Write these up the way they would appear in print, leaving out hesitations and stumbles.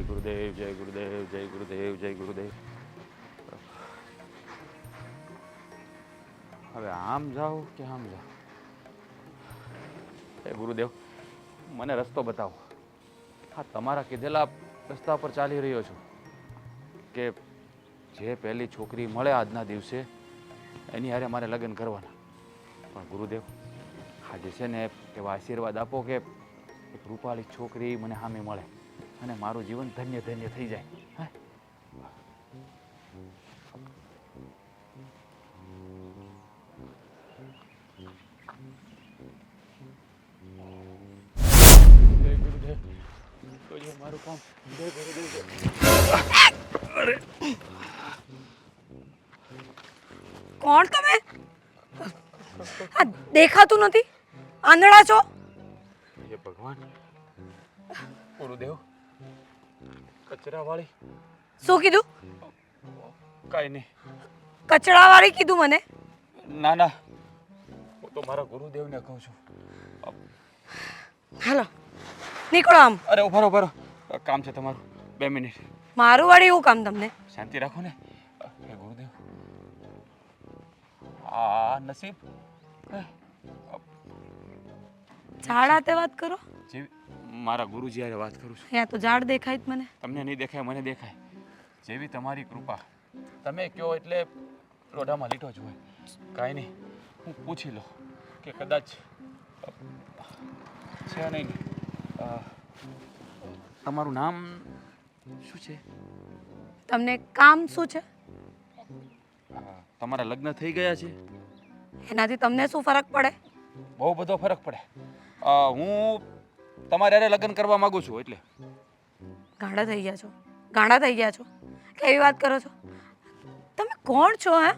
જય ગુરુદેવ, જય ગુરુદેવ, જય ગુરુદેવ, જય ગુરુદેવ. હવે આમ જાઓ કે આમ જાઓ? હે ગુરુદેવ, મને રસ્તો બતાવો. હા, તમારા કીધેલા રસ્તા પર ચાલી રહ્યો છું કે જે પહેલી છોકરી મળે આજના દિવસે એની હારે મારે લગ્ન કરવાના. પણ ગુરુદેવ, આજે છે ને એવા આશીર્વાદ આપો કે એક રૂપાળી છોકરી મને સામે મળે અને મારું જીવન ધન્ય ધન્ય થઈ જાય. હે જય ગુરુદેવ, કરજો મારું કામ. જય ગુરુદેવ. અરે કોણ તમે? આ દેખાતું નથી, આંધળા છો? હે ભગવાન, ગુરુદેવ, કચરાવાળી. શું કીધું? કાંઈ નહીં. કચરાવાળી કીધું મને? ના ના, હું તો મારા ગુરુદેવને કહું છું. હાલો નીકળો આમ. અરે ઉભા રહો, ઉભા રહો. કામ છે તમારું, 2 મિનિટ. મારું વાળી એવું કામ તમને? શાંતિ રાખો ને. હે ગુરુદેવ, આ નસીબ ઝાડ તે વાત કરો. જેવી મારા ગુરુજી હારે વાત કરું છું. અહીંયા તો ઝાડ દેખાય જ મને. તમને નહીં દેખાય, મને દેખાય. જેવી તમારી કૃપા, તમે કહો એટલે લોઢામાં લીટો જ હોય. કાંઈ નહીં, હું પૂછી લો કે કદાચ છે નહીં. તમારું નામ શું છે? તમને કામ શું છે? તમારા લગ્ન થઈ ગયા છે? એનાથી તમને શું ફરક પડે? બહુ બધો ફરક પડે. હું તમારે હારે લગ્ન કરવા માંગુ છું. એટલે ગાંડા થઈ ગયા છો? ગાંડા થઈ ગયા છો? કેવી વાત કરો છો? તમે કોણ છો? હે,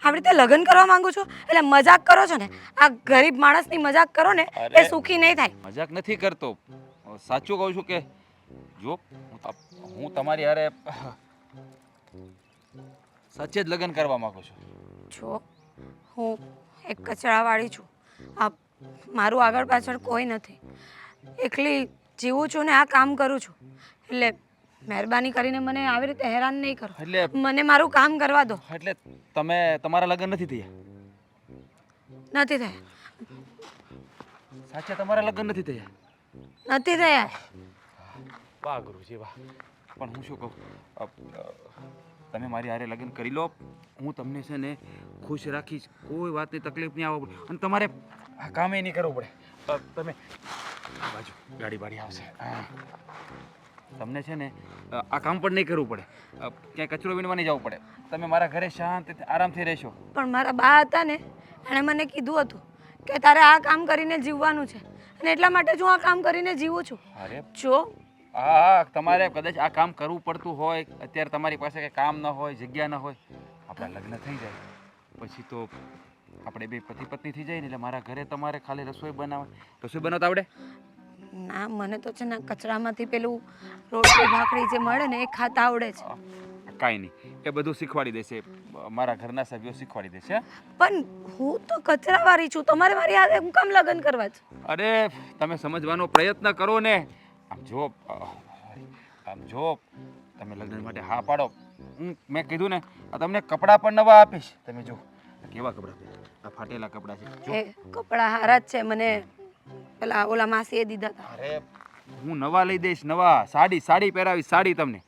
આવી રીતે લગ્ન કરવા માંગુ છો એટલે મજાક કરો છો ને? આ ગરીબ માણસની મજાક કરો ને એ સુખી નહીં થાય. મજાક નથી કરતો, સાચું કહું છું કે જો હું તમારી હારે સાચે જ લગ્ન કરવા માંગુ છું. જો હું એક કચરાવાળી છું. આ મારું આગળ પાછળ કોઈ નથી. એકલી જીવું છું ને આ કામ કરું છું. એટલે મહેરબાની કરીને મને આવી રીતે હેરાન નહીં કરો. એટલે મને મારું કામ કરવા દો. એટલે તમે તમારા લગ્ન નથી થયા? નથી થયા. સાચે તમારા લગ્ન નથી થયા? નથી થયા. વાહ ગુરુજી વાહ. પણ હું શું કહું, તમે મારી હારે લગ્ન કરી લો, હું તમને છે ને ખુશ રાખીશ. કોઈ વાતની તકલીફ નહીં આવવા પડે અને તમારે આ કામે નહીં કરવું પડે. તમે આ બાજુ ગાડી બાડી આવશે, તમને છે ને આ કામ પણ નહીં કરવું પડે. ક્યાંય કચરો વીણવા નહીં જવું પડે. તમે મારા ઘરે શાંતિથી આરામથી રહેશો. પણ મારા બા હતા ને, એણે મને કીધું હતું કે તારે આ કામ કરીને જીવવાનું છે અને એટલા માટે જ હું આ કામ કરીને જીવું છું. અરે જો હા, તમારે કદાચ આ કામ કરવું પડતું હોય, અત્યારે તમારી પાસે કંઈ કામ ન હોય, જગ્યા ન હોય, આપણા લગ્ન થઈ જાય પછી તો આપણે બે પતિ પત્ની થઈ જાય ને એટલે મારા ઘરે તમારે ખાલી રસોઈ બનાવતા આવડે? ના, મને તો છે ને કચરામાંથી પેલું રોટલી ભાખરી જે મળે ને એ ખાતા આવડે છે. કાંઈ નહીં, એ બધું શીખવાડી દેશે, મારા ઘરના સભ્યો શીખવાડી દેશે. પણ હું તો કચરાવાળી છું, તમારે મારી હાથે હું કામ લગ્ન કરવા છે? અરે તમે સમજવાનો પ્રયત્ન કરો ને. આમ જો તમે લગ્ન માટે હા પાડો, મેં કીધું ને તમને કપડાં પણ નવા આપીશ. તમે જો કેવા કપડાં, આ ફાટેલા કપડાં છે. એ કપડાં હારા જ છે, મને પેલા ઓલા માસીએ દીધા હતા. અરે હું નવા લઈ દઈશ, નવા. સાડી પહેરાવીશ, સાડી તમને.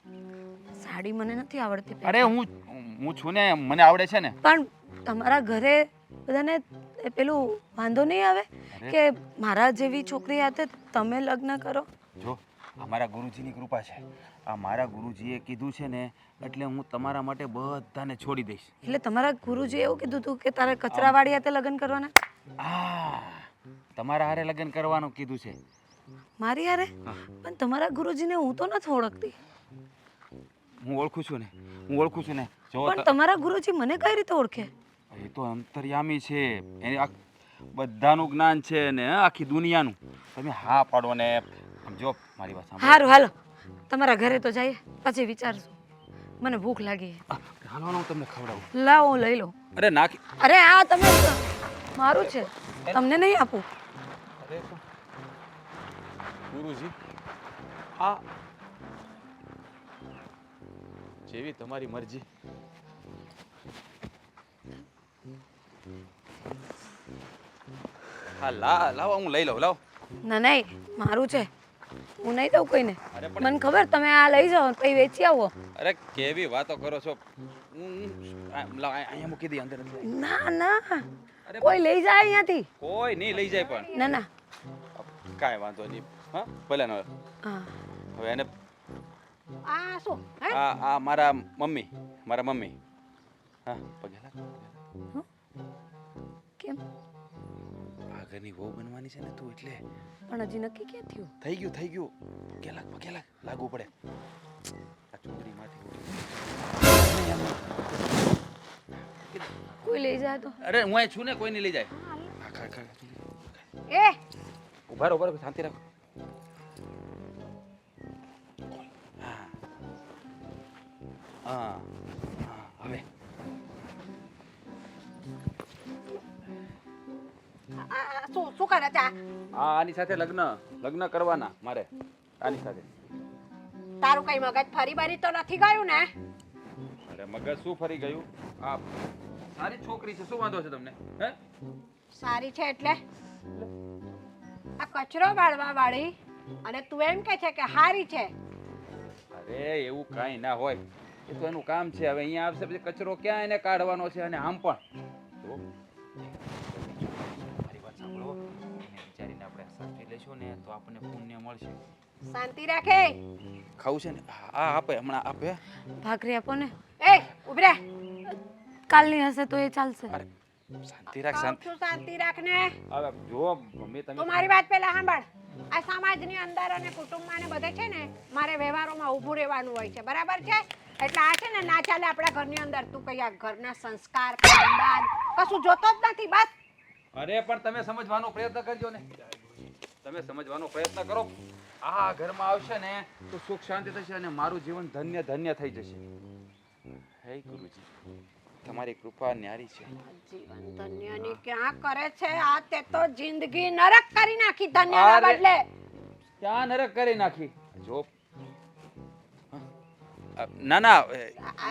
સાડી મને નથી આવડતી. અરે હું છું ને, મને આવડે છે ને. પણ તમારા ઘરે બધાને પેલું વાંધો નહીં આવે કે મારા જેવી છોકરી હાથે તમે લગ્ન કરો? જો અમારા ગુરુજીની કૃપા છે. આ મારા ગુરુજીએ કીધું છે ને એટલે હું તમારા માટે બધાને છોડી દઈશ. એટલે તમારા ગુરુજીએ એવું કીધું હતું કે તારે કચરાવાળી હાથે લગ્ન કરવાના? તમારા હારે લગ્ન કરવાનું કીધું છે. મારી હારે? પણ તમારા ગુરુજીને હું તો નથી ઓળખતી. હું ઓળખું છું ને. જો પણ તમારા ગુરુજી મને કઈ રીતે ઓળખે? એ તો અંતર્યામી છે, એને બધાનું જ્ઞાન છે ને આખી દુનિયાનું. તમે હા પાડો ને. જો મારી વાત સાંભળો. સારું હાલો, તમારા ઘરે તો જઈએ, પછી વિચારશું. મને ભૂખ લાગી. હાલો હું તમને ખવડાવું. લાવો, લઈ લો. અરે નાખી. અરે આ તમે મારું છે, તમને નહીં આપું. અરે ગુરુજી, આ જેવી તમારી મરજી. હા લાવો હું લઈ લઉં. લાવો. ના નહીં મારું છે, હું નહીં દઉં કોઈને. અરે પણ મને ખબર તમે આ લઈ જાઓ પછી વેચી આવો. અરે કેવી વાતો કરો છો. લાવ અહીંયા મૂકી દે, અંદર નથી. ના ના અરે કોઈ લઈ જાય અહીંયાથી. કોઈ નહીં લઈ જાય પણ. ના ના કાંઈ વાંધો નહીં. હા ભલે ને. હા હવે એને આ શું હે આ મારા મમ્મી. હા પગે લાગ. કેમ આ ઘરની વહુ બનવાની છે ને તું, એટલે પણ હજી નક્કી ક્યાં થયું? થઈ ગયું. પગે લાગ લાગવું પડે. આ ચૂંદડી માંથી કોઈ લઈ જાય તો? અરે હું અહીં છું ને, કોઈ નહીં લઈ જાય. એ ઉભા રહો, શાંતિ રાખો. હા હવે શું કરે છે આની સાથે લગ્ન કરવાના મારે. આની સાથે તારું કઈ મગજ ફરી બરી તો નથી ગયું ને? અરે મગજ શું ફરી ગયું? આ સારી છોકરી છે, શું વાંધો છે તમને? હે સારી છે એટલે આ કચરો વાળવા વાળી અને તું એમ કે છે કે હારી છે? અરે એવું કાંઈ ના હોય, એ તો એનું કામ છે. હવે અહીંયા આવશે પછી કચરો ક્યાં એને કાઢવાનો છે. અને આમ પણ જો મારી વાત સાંભળો, એને વિચારીને આપણે સાચવી લઈશું ને તો આપણને પુણ્ય મળશે. શાંતિ રાખે. ખાવું છે ને? હા આપે, હમણાં આપે. ભાખરી આપો ને. એ ઉભી રહે. કાલની હશે તો એ ચાલશે. અરે શાંતિ રાખ, કહું છું શાંતિ રાખ ને. હવે જો મમ્મી તમે તું મારી વાત પહેલા સાંભળ. આ સમાજની અંદર અને કુટુંબમાં ને બધે છે ને મારે વ્યવહારોમાં ઊભું રહેવાનું હોય છે, બરાબર છે? એટલે આ છે ને ના ચાલે આપણા ઘરની અંદર. તું કઈ આ ઘરના સંસ્કાર ખાનદાન કશું જોતો જ નથી બસ. અરે પણ તમે સમજવાનો પ્રયત્ન કરજો ને. તમે સમજવાનો પ્રયત્ન કરો. આ ઘરમાં આવશે ને તો સુખ શાંતિ થશે અને મારું જીવન ધન્ય થઈ જશે. હે ગુરુજી, તમારી કૃપા ન્યારી છે. જીવન ધન્યની ક્યાં કરે છે આ? તે તો જિંદગી નરક કરી નાખી ધન્યના અરે. બદલે. ક્યાં નરક કરી નાખી? જો ના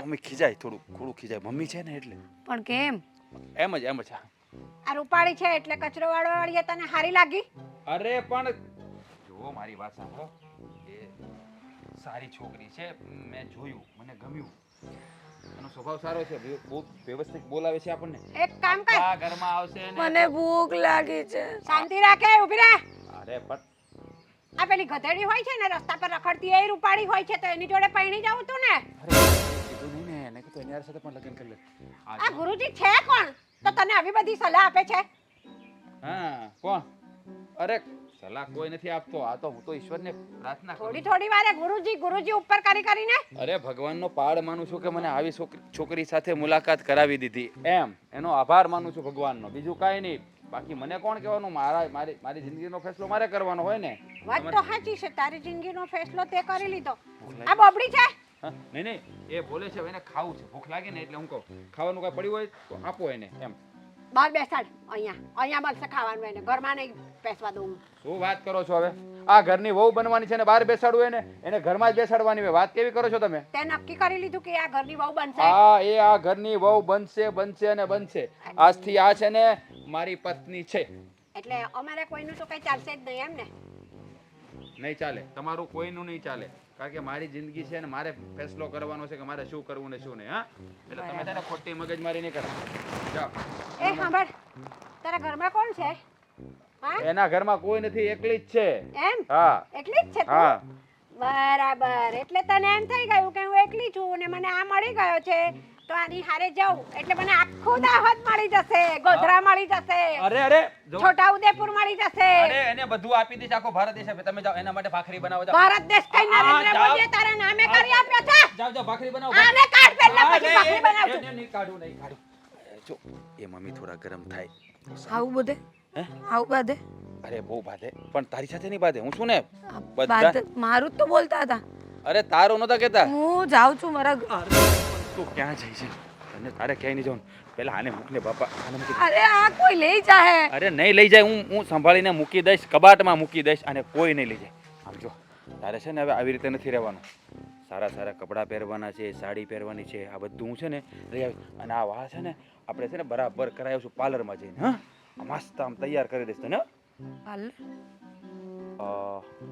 મમ્મી ખીજાય, થોડું ખીજાય. મમ્મી છે ને એટલે. પણ કેમ? એમ જ આ રૂપાળી છે એટલે કચરો વાળવા વાળી તને હારી લાગી? અરે પણ જો મારી વાત સાંભળો, એ સારી છોકરી છે, મેં જોયું, મને ગમ્યું. એનો સ્વભાવ સારો છે, બહુ વ્યવસ્થિત બોલાવે છે આપણને. એક કામ કર, આ ઘરમાં આવશે ને મને ભૂખ લાગી છે. શાંતિ રાખે, ઊભી રહે. અરે પણ આ પેલી ગધેડી હોય છે ને રસ્તા પર રખડતી, એ રૂપાળી હોય છે તો એની જોડે પૈણી જાવ તું ને. કીધું નહીં ને એને, કીધું એની સાથે પણ લગ્ન કરી લે. આ ગુરુજી છે કોણ તો તને આવી બધી સલાહ આપે છે? હા કોણ? અરે સલાહ કોઈ નથી આપતો. આ તો હું તો ઈશ્વરને પ્રાર્થના કરું. થોડી વારે ગુરુજી ઉપર કરીને. અરે ભગવાનનો પાડ માનું છું કે મને આવી છોકરી સાથે મુલાકાત કરાવી દીધી, એમ એનો આભાર માનું છું ભગવાનનો, બીજું કાંઈ નહીં. બાકી મને કોણ કહેવાનું? મારી જિંદગીનો ફેસલો મારે કરવાનો હોય ને. વાત તો સાચી છે, તારી જિંદગીનો ફેસલો તે કરી લીધો. આ બોબડી છે? હા, નહીં એ બોલે છે એને ખાવું છે, ભૂખ લાગે ને એટલે હું કહું ખાવાનું કાંઈ પડ્યું હોય તો આપો એને, એમ. બહાર બેસાડ, અહીંયા મળશે ખાવાનું એને, ઘરમાં નહીં બેસવા દઉં. શું વાત કરો છો હવે? આ ઘરની વહુ બનવાની છે ને બહાર બેસાડવું એને ઘરમાં જ બેસાડવાની હોય. વાત કેવી કરો છો તમે? તે નક્કી કરી લીધું કે આ ઘરની વહુ બનશે? હા, એ આ ઘરની વહુ બનશે અને બનશે. આજથી આ છે ને મારી પત્ની છે. એટલે અમારે કોઈનું તો કઈ ચાલશે જ નહીં એમ ને? નહીં ચાલે, તમારું કોઈનું નહીં ચાલે. કારણ કે મારી જિંદગી છે ને મારે ફેસલો કરવાનો છે કે મારે શું કરવું ને શું નહીં. હા, એટલે તમે તેને ખોટી મગજમારી નહીં કરો. જાઓ. એ સાંભળ, તારા ઘરમાં કોણ છે? હા, એના ઘરમાં કોઈ નથી, એકલી જ છે. એમ? હા એકલી જ છે તું? હા. બરાબર, એટલે તને એમ થઈ ગયું કે હું એકલી છું ને મને આ મળી ગયો છે તો આની હારે જાઉં એટલે મને આખું દાહોદ મળી જશે, ગોધરા મળી જશે, અરે જો. છોટા ઉદેપુર મળી જશે. અરે એને બધું આપી દઈશ, આખો ભારત દેશ આપે. તમે જાઓ એના માટે ભાખરી બનાવો. જાઓ ભારત દેશ કઈ હા, નરેન્દ્ર જાઓ. મોદીએ તારા નામે કરી આપ્યો છે? જાઓ ભાખરી બનાવો. આને કાઢ પહેલા હા, પછી ભાખરી બનાવજો. નહીં કાઢું. જો એ મમ્મી થોડા ગરમ થાય. આવું બધે હે? આવું બધે અરે બહુ બાધે, પણ તારી સાથે નહીં બાધે. હું શું ને મારું જ તો બોલતા હતા. અરે તારું નતા કેતા. હું જાઉં છું મારા તું ક્યાં જઈ છે? તને તારે ક્યાંય નહીં જવાનું. પેલા આને મૂકને બાપા, આને મૂકી દે. અરે આ કોઈ લઈ જાય. અરે નહીં લઈ જાય, હું સંભાળીને મૂકી દઈશ, કબાટમાં મૂકી દઈશ અને કોઈ નહીં લઈ જાય. આમ જો તારે છે ને હવે આવી રીતે નથી રહેવાનું. સારા સારા કપડાં પહેરવાના છે, સાડી પહેરવાની છે, આ બધું હું છે ને લઈ આવીશ. અને આ વાળ છે ને આપણે છે ને બરાબર કરાવીશું પાર્લરમાં જઈને. હા, મસ્ત આમ તૈયાર કરી દઈશ તને. પાર્લર?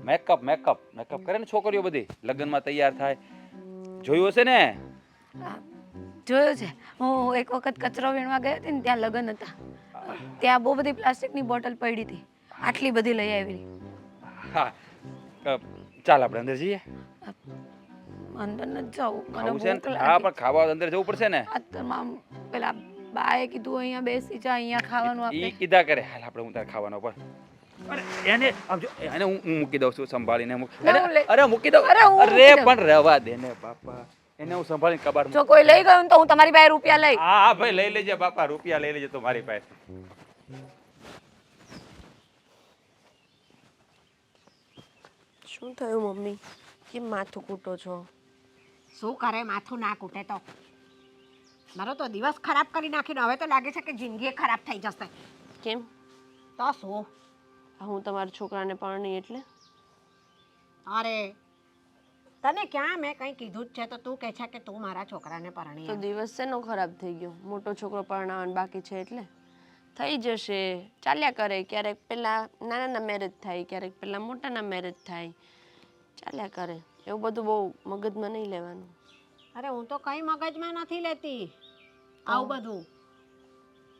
મેકઅપ મેકઅપ મેકઅપ કરે ને છોકરીઓ બધી લગ્નમાં તૈયાર થાય, જોયું હશે ને? હા, જોયું છે. હું એક વખત કચરો વીણવા ગઈ હતી ને, ત્યાં લગ્ન હતા. ત્યાં બહુ બધી પ્લાસ્ટિકની બોટલ પડી હતી, આટલી બધી લઈ આવી. હા, ચાલ આપણે અંદર જઈએ. અંદર નથી જવું, મને ખાવું છે ભૂખ ને? હા, લાગી. પણ ખાવા અંદર જવું પડશે ને. આ તમામ પેલા બાએ કીધું અહીંયા બેસી જા, અહીંયા ખાવાનું ઈ આપે. કીધા કરે. હાલ આપણે હું તારે ખાવાનો પણ. અરે એને આમ જો, એને હું મૂકી દઉં છું સંભાળીને. ના, હું લઈ- અરે મૂકી દઉં. અરે હું અરે મૂકી દઉં. પણ રહેવા દે ને બાપા, એને હું સંભાળીને કબાટ. જો કોઈ લઈ ગયું ને તો હું તમારી પાસે રૂપિયા લઈ. હા હા ભાઈ, લઈ લેજે બાપા, રૂપિયા લઈ લેજે તો મારી પાસે. શું થયું મમ્મી? કેમ માથું કૂટો છો? શું કરે માથું ના કૂટે તો? મારો તો દિવસ ખરાબ કરી નાખીને હવે તો લાગે છે કે જિંદગી ખરાબ થઈ જશે. કેમ? તો શું? હું તમારા છોકરાને પરણી એટલે? અરે તને ક્યાં મેં કંઈ કીધું જ છે તો તું કહે છે કે તું મારા છોકરાને પરણી તો આવ. દિવસ શેનો ખરાબ થઈ ગયો? મોટો છોકરો પરણાવવાનો બાકી છે એટલે થઈ જશે, ચાલ્યા કરે. ક્યારેક પેલા નાનાના મેરેજ થાય, ક્યારેક પેલા મોટાના મેરેજ થાય, ચાલ્યા કરે. એવું બધું બહુ મગજમાં નહીં લેવાનું. અરે હું તો કંઈ મગજમાં નથી લેતી આવું બધું.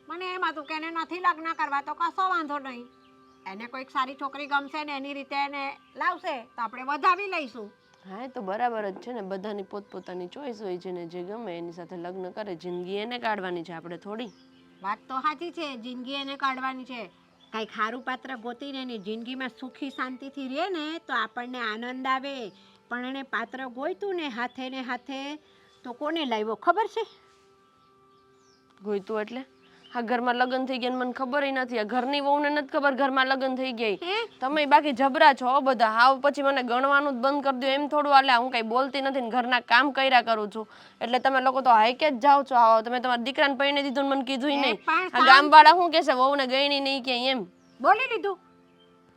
મને એમ હતું કે એને નથી લગ્ન કરવા તો કશો વાંધો નહીં. એને કોઈક સારી છોકરી ગમશે ને એની રીતે એને લાવશે તો આપણે વધાવી લઈશું. હા, એ તો બરાબર જ છે ને. બધાની પોતપોતાની ચોઈસ હોય છે ને, જે ગમે એની સાથે લગ્ન કરે. જિંદગી એને કાઢવાની છે, આપણે થોડી. વાત તો સાચી છે, જિંદગી એને કાઢવાની છે. કંઈક સારું પાત્ર ગોતીને એની જિંદગીમાં સુખી શાંતિથી રહે ને તો આપણને આનંદ આવે. પણ એને પાત્ર ગોઈતું ને હાથે તો કોને લાવ્યો ખબર છે? ગોઈતું એટલે? આ ઘરમાં લગ્ન થઈ ગયા મને ખબર નથી. આ ઘરની વહુને નથી ખબર ઘરમાં લગ્ન થઈ ગયા. તમે બાકી જબરા છો બધા. હાવ પછી મને ગણવાનું જ બંધ કરી દો એમ થોડું હાલે. હું કઈ બોલતી નથી ને ઘરના કામ કર્યા કરું છું એટલે તમે લોકો તો હાઈકે જ જાઓ છો. આવો તમે તમારા દીકરાને પૈણે દીધું ને મને કીધું નહીં. આ ગામવાળા શું કહેશે? વહુને ગયણી નહીં કે એમ બોલી લીધું.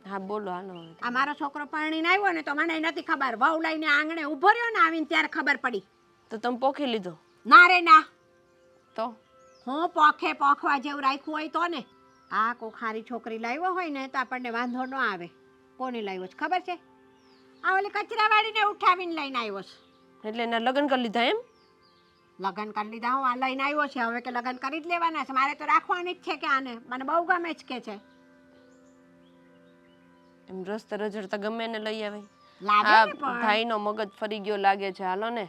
હા બોલો, હાલો હવે. આ મારો છોકરો પરણીને આવ્યો ને તો મને નથી ખબર. વહુ લઈને આંગણે ઊભો રહ્યો ને આવીને ત્યારે ખબર પડી. તો તમે પોખી લીધો? ના રે ના, તો હું પોખવા જેવું રાખ્યું હોય તો ને. આ કોઈ ખારી છોકરી લાવ્યો હોય ને તો આપણને વાંધો ન આવે. કોને લાવ્યો છે ખબર છે? આ ઓલી કચરાવાળીને ઉઠાવીને લઈને આવ્યો છે. એટલે એના લગ્ન કરી લીધા એમ? લગ્ન કરી લીધા. હું આ લઈને આવ્યો છે હવે કે લગ્ન કરી જ લેવાના છે. મારે તો રાખવાની જ છે કે આને મને બહુ ગમે જ કે છે. એમ રસ્તે રજડતા ગમે એને લઈ આવે. લાગે આ ને પણ ભાઈનો મગજ ફરી ગયો લાગે છે. હાલો ને,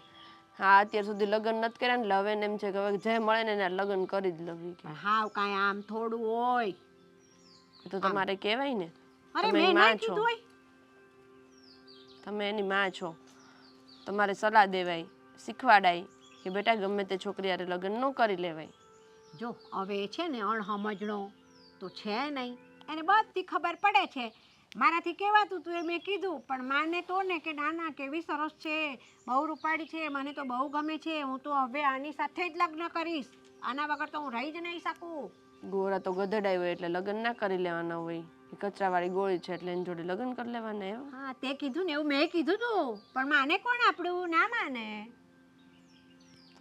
હા અત્યાર સુધી લગ્ન નથી કર્યા ને એટલે હવે એને એમ છે કે હવે જે મળે ને એના લગ્ન કરી જ લવી. હાવ કાંઈ આમ થોડું હોય. તો તમારે કહેવાય ને, અરે તમે મેં માં નહીં છો. કીધું હોય. તમે એની માં છો, તમારે સલાહ દેવાય, શીખવાડાય કે બેટા ગમે તે છોકરી હારે લગ્ન ન કરી લેવાય. જો હવે છે ને અણહમજણો તો છે નહીં. એને બધી ખબર પડે છે. મારાથી કહેવાતું હતું એ મેં કીધું પણ માને તો ને કે ના કેવી સરસ છે, બહુ રૂપાળી છે, મને તો બહુ ગમે છે, હું તો હવે આની સાથે જ લગ્ન કરીશ, આના વગર તો હું રહી જ નહીં શકું. ગોરા તો ગધેડાય હોય એટલે લગ્ન ના કરી લેવાના હોય. એ કચરાવાળી ગોળી છે એટલે એની જોડે લગ્ન કરી લેવાના એવા. હા તે કીધું ને એવું મેં કીધું તું પણ માને કોણ આપણું? ના માને.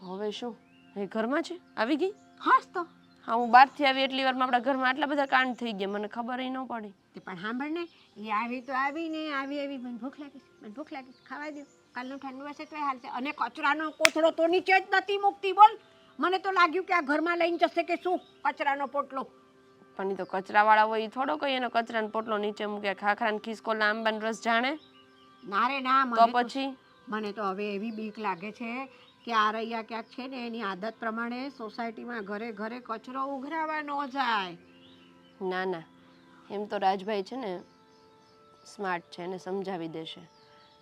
હવે શું એ ઘરમાં છે? આવી ગઈ? હસ તો હા, હું બહારથી આવી એટલી વારમાં આપણા ઘરમાં આટલા બધા કાંડ થઈ ગયા મને ખબર ન પડી. તે પણ સાંભળ ને, એ આવી તો આવી ને આવી મને ભૂખ લાગી છે, મને ભૂખ લાગી છે, ખાવા દો. કાલનું ઠંડુ હશે તો હાલશે. અને કચરાનો કોથળો તો નીચે જ નથી મૂકતી. બોલ, મને તો લાગ્યું કે આ ઘરમાં લઈને જશે કે શું કચરાનો પોટલો. પણ એ તો કચરાવાળા હોય એ થોડો કઈ એનો કચરાનો પોટલો નીચે મૂકે. ખાખરાને ખિસકોલા આંબાનો રસ જાણે ના રે ના, તો પછી મને તો હવે એવી બીક લાગે છે કે આ રૈયા ક્યાંક છે ને એની આદત પ્રમાણે સોસાયટીમાં ઘરે ઘરે કચરો ઉઘરાવા ન જાય. ના ના, એમ તો રાજભાઈ છે ને સ્માર્ટ છે, એને સમજાવી દેશે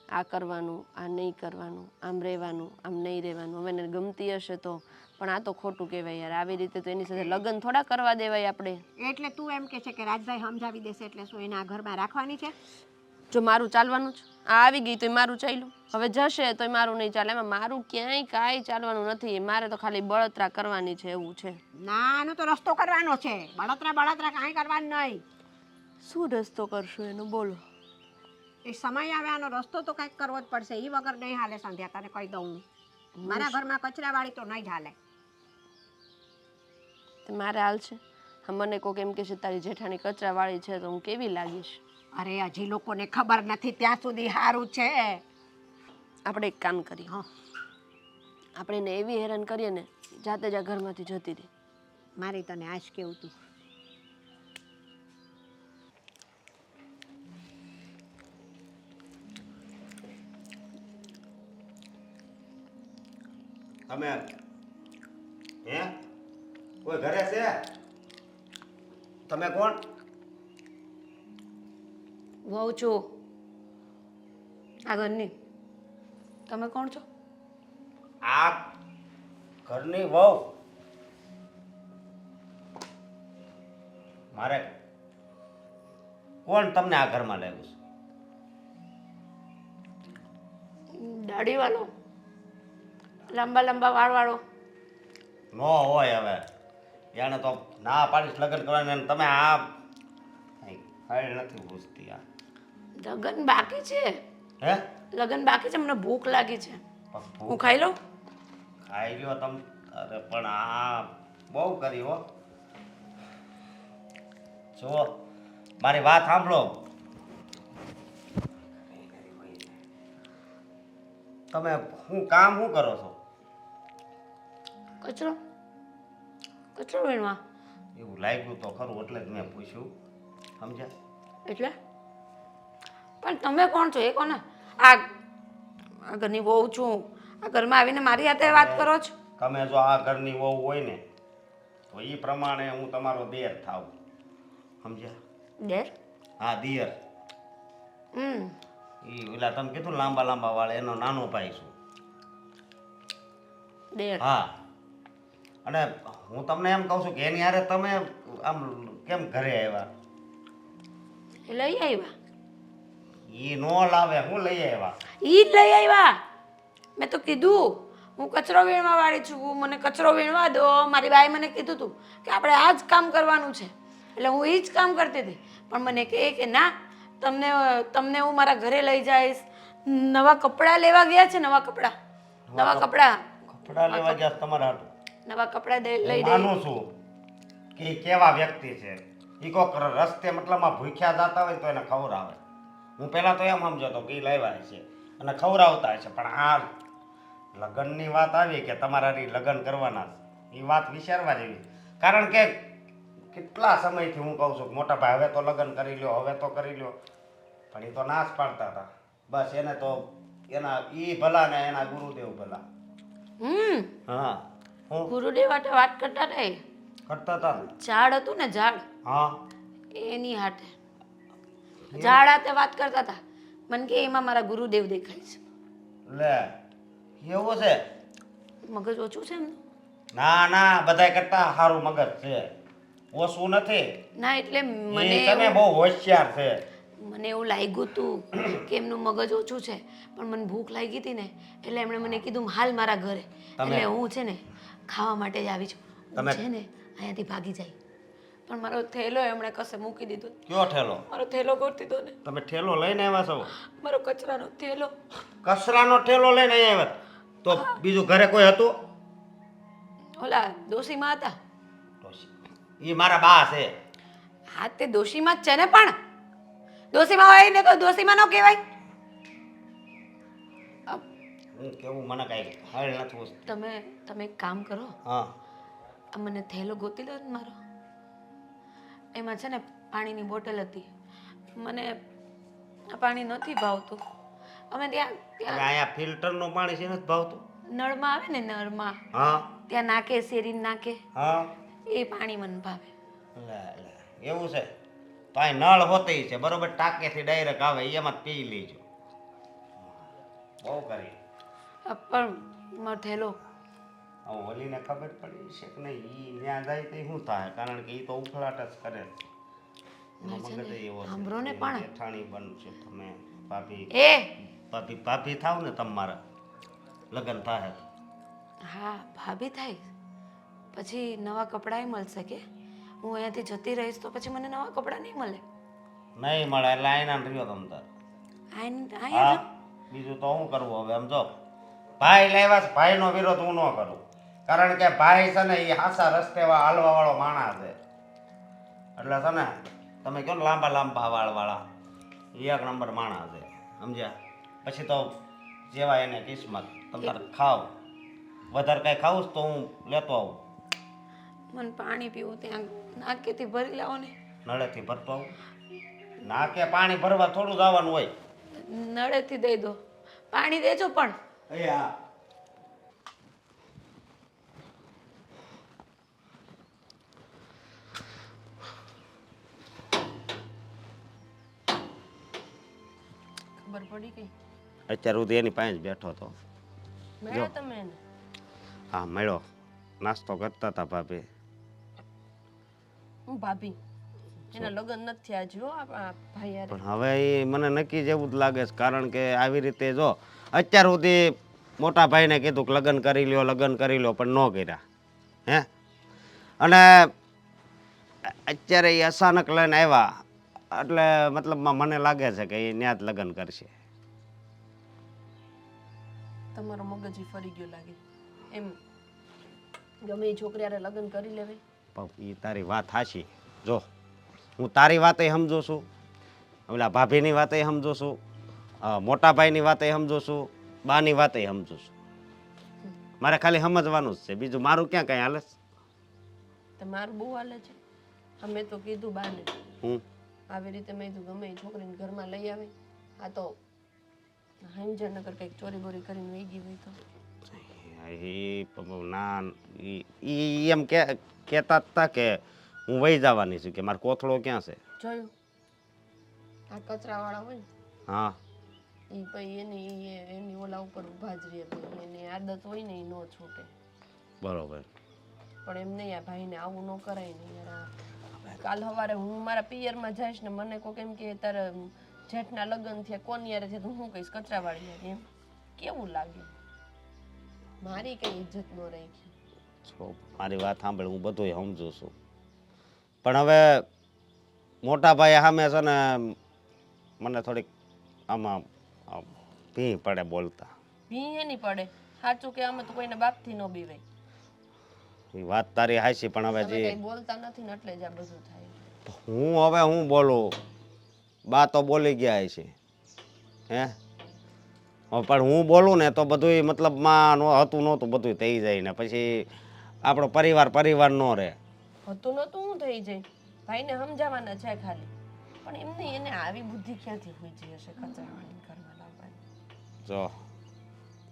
આ કરવાનું, આ નહીં કરવાનું, આમ રહેવાનું, આમ નહીં રહેવાનું. હવે એને ગમતી હશે તો. પણ આ તો ખોટું કહેવાય યાર. આવી રીતે તો એની સાથે લગ્ન થોડા કરવા દેવાય આપણે. એટલે તું એમ કે છે કે રાજભાઈ સમજાવી દેશે એટલે શું એને આ ઘરમાં રાખવાની છે? જો મારું ચાલવાનું છે, આ આવી ગઈ તો મારું ચાલ્યું, હવે જશે તો મારું નહીં ચાલે. એમાં મારું ક્યાંય કાંઈ ચાલવાનું નથી. મારે તો ખાલી બળતરા કરવાની છે એવું છે. ના, આનો તો રસ્તો કરવાનો છે. બળતરા કાંઈ કરવાનું નહીં. શું રસ્તો કરશું એનો બોલો? એ સમય આવે આનો રસ્તો તો કંઈક કરવો જ પડશે. એ વગર નહીં હાલે સંધ્યા, તને કહી દઉં હું. મારા ઘરમાં કચરાવાળી તો નહીં જ હાલે. તે મારે હાલ છે મને કોક એમ કે છે તારી જેઠાણી કચરાવાળી છે તો હું કેવી લાગીશ? અરે હજી લોકોને ખબર નથી ત્યાં સુધી સારું છે. આપણે એક કામ કરીએ, હા, આપણે એને એવી હેરાન કરીએ ને જાતે જ આ ઘરમાંથી જતી રહી. મારી તને આશ કેવું તું. તમે હે કોઈ ઘરે છે? તમે કોણ? વહુ છું આ ઘરની. તમે કોણ છો? આ ઘરની વહુ. મારે કોણ તમને આ ઘરમાં લાવ્યું છે? દાઢીવાળો, લાંબા લાંબા વાળવાળો. ન હોય હવે, એને તો ના પાડીશ લગ્ન કરવાની, અને તમે આ હાલ નથી પૂછતી. આ લગ્ન બાકી છે, હે લગ્ન બાકી છે. મને ભૂખ લાગી છે, ભૂખ હું ખાઈ લઉં? ખાઈ ગયો તમે? અરે પણ આ બહુ કરી હો. જુઓ મારી વાત સાંભળો. તમે શું કામ શું કરો છો? કચરો કચરો વીણવા. એવું લાગ્યું તો ખરું એટલે જ મેં પૂછ્યું, સમજ્યા? એટલે પણ તમે કોણ છો એ કોને? આ આ ઘરની વહુ છું. આ ઘરમાં આવીને મારી હાથે વાત કરો છો? તમે જો આ ઘરની વહુ હોય ને તો એ પ્રમાણે હું તમારો દેર થાવ, સમજ્યા? ડેર? હા દિયર. એ ઓલા તમે કીધું લાંબા લાંબા વાળા એનો નાનો ભાઈ છું. ડેર. હા, અને હું તમને એમ કહું છું કે એની હારે તમે આમ કેમ ઘરે આવ્યા? એ લઈ આવ્યા. ઈ નો લાવે, હું લઈ આવ્યા? ઈ જ લઈ આવ્યા. મેં તો કીધું હું કચરો વીણવા વાળી છું, મને કચરો વીણવા દો. મારી બાઈ મને કીધું હતું કે આપણે આ જ કામ કરવાનું છે, એટલે હું એ જ કામ કરતી હતી. પણ મને કહે કે ના, તમને હું મારા ઘરે લઈ જઈશ. નવા કપડાં લેવા ગયા છે, નવા કપડાં. કપડાં લેવા ગયા તમારા હાટુ? નવા કપડાં લઈ દે. માનું છું કે ઈ કેવા વ્યક્તિ છે. ઈ કોક રસ્તે મતલબમાં ભૂખ્યા જાતા હોય તો એને ખવડાવે. હું પહેલા તો એમ સમજતો કે ઈ લાવ્યા છે અને ખવડાવતા છે, પણ આ લગ્નની વાત આવી કે તમારા લગ્ન કરવાના એ વાત વિચારવા જેવી. કારણ કે કેટલા સમયથી હું કહું છું કે મોટા ભાઈ હવે તો લગ્ન કરી લ્યો, હવે તો કરી લ્યો, પણ એ તો નાશ પાડતા હતા. બસ એને તો એના ઈ ભલા ને એના ગુરુદેવ ભલા. હા, હું ગુરુદેવ હાટે વાત કરતા હતા. કરતા હતા ને? ઝાડ હતું ને, ઝાડ, હા, એની હાટે ઝાડ હાથે વાત કરતા હતા. મને કે એમાં મારા ગુરુદેવ દેખાય છે. લે એવું છે? મગજ ઓછું છે એમનું? ના ના, બધાય કરતા સારું મગજ છે, ઓછું નથી. ના એટલે ઈ તમે બહુ હોશિયાર છે. મને એવું લાગ્યું હતું કે એમનું મગજ ઓછું છે, પણ મને ભૂખ લાગી હતી ને એટલે એમણે મને કીધું હાલ મારા ઘરે. એટલે હું છે ને ખાવા માટે જ આવી છું. હું છે ને અહીંયાથી ભાગી જાય, પણ મારો થેલો એમણે કશે મૂકી દીધો. કયો ઠેલો? મારો થેલો ગોતી દો ને. તમે ઠેલો લઈને આવ્યા છો? મારો કચરાનો થેલો. કચરાનો ઠેલો લઈને આવ્યા તો બીજું ઘરે કોઈ હતું? ઓલા દોશીમાં હતા. ઈ મારા બા છે. હા તે દોશીમાં જ છે ને, પણ દોશીમાં હોય ને તો દોશીમાં ન કહેવાય. હું કેવું મને કઈ હાલ નથી પૂછતી. તમે એક કામ કરો, હા, આ મને થેલો ગોતી દો ને મારો. એમાં છે ને પાણીની બોટલ હતી. મને આ પાણી નથી ભાવતું. અમે ત્યાં હવે અહીંયા ફિલ્ટરનું પાણી છે નથી ભાવતું? નળમાં આવે ને, નળમાં હા ત્યાં નાખે, શેરીને નાખે, હા. એ પાણી મને ભાવે. લે લે, એવું છે? તો અહીં નળ હોતી છે બરોબર, ટાંકેથી ડાયરેક્ટ આવે, એમાં જ પી લેજો. બહુ કરી. પણ મારો થેલો હવે ઓલીને ખબર પડી છે કે નહીં, ઈ ત્યાં જાય તો શું થાય? કારણ કે ઈ તો ઉખલાટ જ કરે. એનો મગજ એવો છે. સાંભળો ને પણ. જેઠાણી બનશો તમે, ભાભી એ ભાભી ભાભી થાવ ને તમારા લગ્ન થાય. હા ભાભી થાય પછી નવા કપડાં મળશે કે? હું અહીંયાથી જતી રહીશ તો પછી મને નવા કપડાં નહીં મળે. નહીં મળે એટલે આઈના રહ્યો તમ તાર. અહીંયા હા બીજું તો શું કરવું હવે? આમ જો ભાઈ લાવ્યા છે, ભાઈનો વિરોધ હું ન કરું, કારણ કે ભાઈ છે ને એ હાસા રસ્તે હાલવા વાળો માણસ છે. એટલે છે ને તમે કહો ને લાંબા લાંબા વાળવાળા, એ એક નંબર માણસ છે, સમજ્યા? પછી તો જેવા એને કિસ્મત. તમારે ખાવ વધારે કાંઈ ખાવું જ તો હું લેતો આવું. મને પાણી પીવું ત્યાં નાકેથી ભરી લાવો ને. નળેથી ભરતો આવું. નાકે પાણી ભરવા થોડું જવાનું હોય. નળેથી દઈ દો, પાણી દેજો પણ. એ હા. ખબર પડી ગઈ? અત્યાર સુધી એની પાસે જ બેઠો હતો. મળ્યા તમે એને? હા મળ્યો, નાસ્તો કરતા હતા ભાભી. હું ભાભી એના લગ્ન નથી થયા જો આ ભાઈ યાર. પણ હવે એ મને નક્કી જેવું જ લાગે છે, કારણ કે આવી રીતે જો અત્યાર સુધી મોટા ભાઈને કીધું કે લગ્ન કરી લ્યો લગ્ન કરી લ્યો, પણ ન કર્યા. હે અને અત્યારે એ અચાનક લઈને આવ્યા, એટલે મતલબમાં મને લાગે છે કે એ ત્યાં જ લગ્ન કરશે. તમારો મગજ ઈ ફરી ગયો લાગે એમ. ગમે એ છોકરી હારે લગ્ન કરી લેવે. એ તારી વાત હાચી. જો હું તારી વાતે સમજુ છું, ઓલા ભાભીની વાતે સમજુ છું, મોટા ભાઈની વાતે સમજુ છું, બાની વાતે સમજુ છું. મારે ખાલી સમજવાનું જ છે, બીજું મારું ક્યાં કઈ હાલે છે? તમારું બહુ હાલે છે. અમે તો કીધું બાને હું આવી રીતે મેં કીધું ગમે એ છોકરીને ઘરમાં લઈ આવે. આ તો હિંજનગર કંઈક ચોરી બોરી કરીને વહી ગઈ હોય તો ના ઈ એમ કહેતા હતા કે હું વહી જવાની છું, કે મારો કોથળો ક્યાં છે? જોયું આ કચરાવાળા હોય ને હા એ પછી એની ઓલા ઉપર ઊભા જ રહે, પછી એની આદત હોય ને એ ન છૂટે. બરોબર. પણ એમ નહીં, આ ભાઈને આવું ન કરાય નહીં યાર. કાલ સવારે હું મારા પિયરમાં જઈશ ને મને કોઈ એમ કે તારા જેઠના લગ્ન થયા કોની યારે છે તો હું કહીશ કચરાવાળી યારે, એમ કેવું લાગે? મારી કઈ ઇજ્જત ન રાખી. છો મારી વાત સાંભળ, હું બધું સમજુ છું, પણ હવે મોટા ભાઈ સામે છે ને મને થોડીક આમાં ભી પડે બોલતા. ભી એની પડે સાચું કે અમે તો કોઈના બાપથી ન બીવાય. એ વાત તારી હાચી, પણ હવે તમે જે કઈ બોલતા નથી ને એટલે જ આ બધું થાય. હું બોલું, બા તો બોલી ગયા છે. હે પણ હું બોલું ને તો બધું મતલબમાં હતું નહોતું બધું થઈ જાય ને પછી આપણો પરિવાર ન રહે. હતું નતું હું થઈ જાય. ભાઈને સમજાવવાના છે ખાલી, પણ એમ નહીં, એને આવી બુદ્ધિ ક્યાંથી હોય છે હશે કચરાવાળી ઘરમાં લાવવાની? જો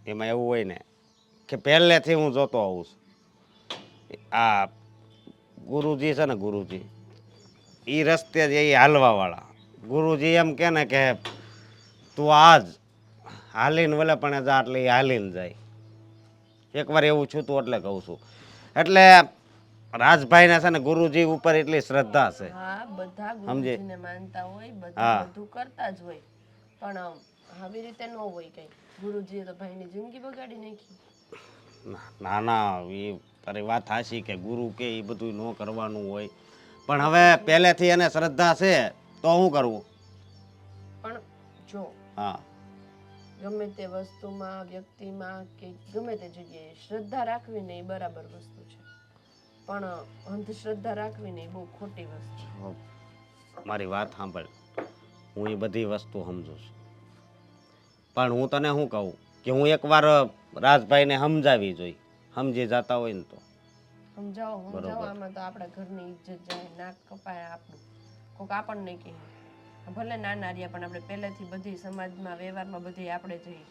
એમાં એવું હોય ને કે પહેલેથી હું જોતો આવું છું, આ ગુરુજી છે ને ગુરુજી, એ રસ્તે જ એ હાલવાવાળા ગુરુજી એમ કે ને કે તું આજ હાલીને વલે પણ જા, એટલે એ હાલીને જાય. એકવાર એવું છું તું એટલે કહું છું. એટલે રાજભાઈને છે ને ગુરુજી ઉપર એટલી શ્રદ્ધા છે. હા બધા સમજે? ગુરુજીને માનતા હોય, હા. બધા બધું કરતા જ હોય, પણ આવી રીતે ન હોય કઈ. ગુરુજીએ તો ભાઈની જિંદગી બગાડી નાખી. ના ના એ તારી વાત હાચી કે ગુરુ કે એ બધું ન કરવાનું હોય, પણ હવે પહેલેથી એને શ્રદ્ધા છે તો શું કરવું? પણ જો હા ગમે તે વસ્તુમાં, વ્યક્તિમાં કે ગમે તે જગ્યાએ શ્રદ્ધા રાખવી ને એ બરાબર વસ્તુ છે, પણ અંધશ્રદ્ધા રાખવી ને એ બહુ ખોટી વસ્તુ છે. મારી વાત સાંભળ, હું એ બધી વસ્તુ સમજુ છું, પણ હું તને શું કહું કે હું એકવાર રાજભાઈને સમજાવી જોઈ, સમજી જતા હોય ને તો. સમજાવો સમજાવો, બરોબર. આમાં તો આપણા ઘરની ઇજ્જત જાય, નાક કપાય આપણું. કોઈક આપણને કહે ભલે નાના રહ્યા પણ આપણે પહેલેથી બધી સમાજમાં વ્યવહારમાં બધી આપણે જઈએ.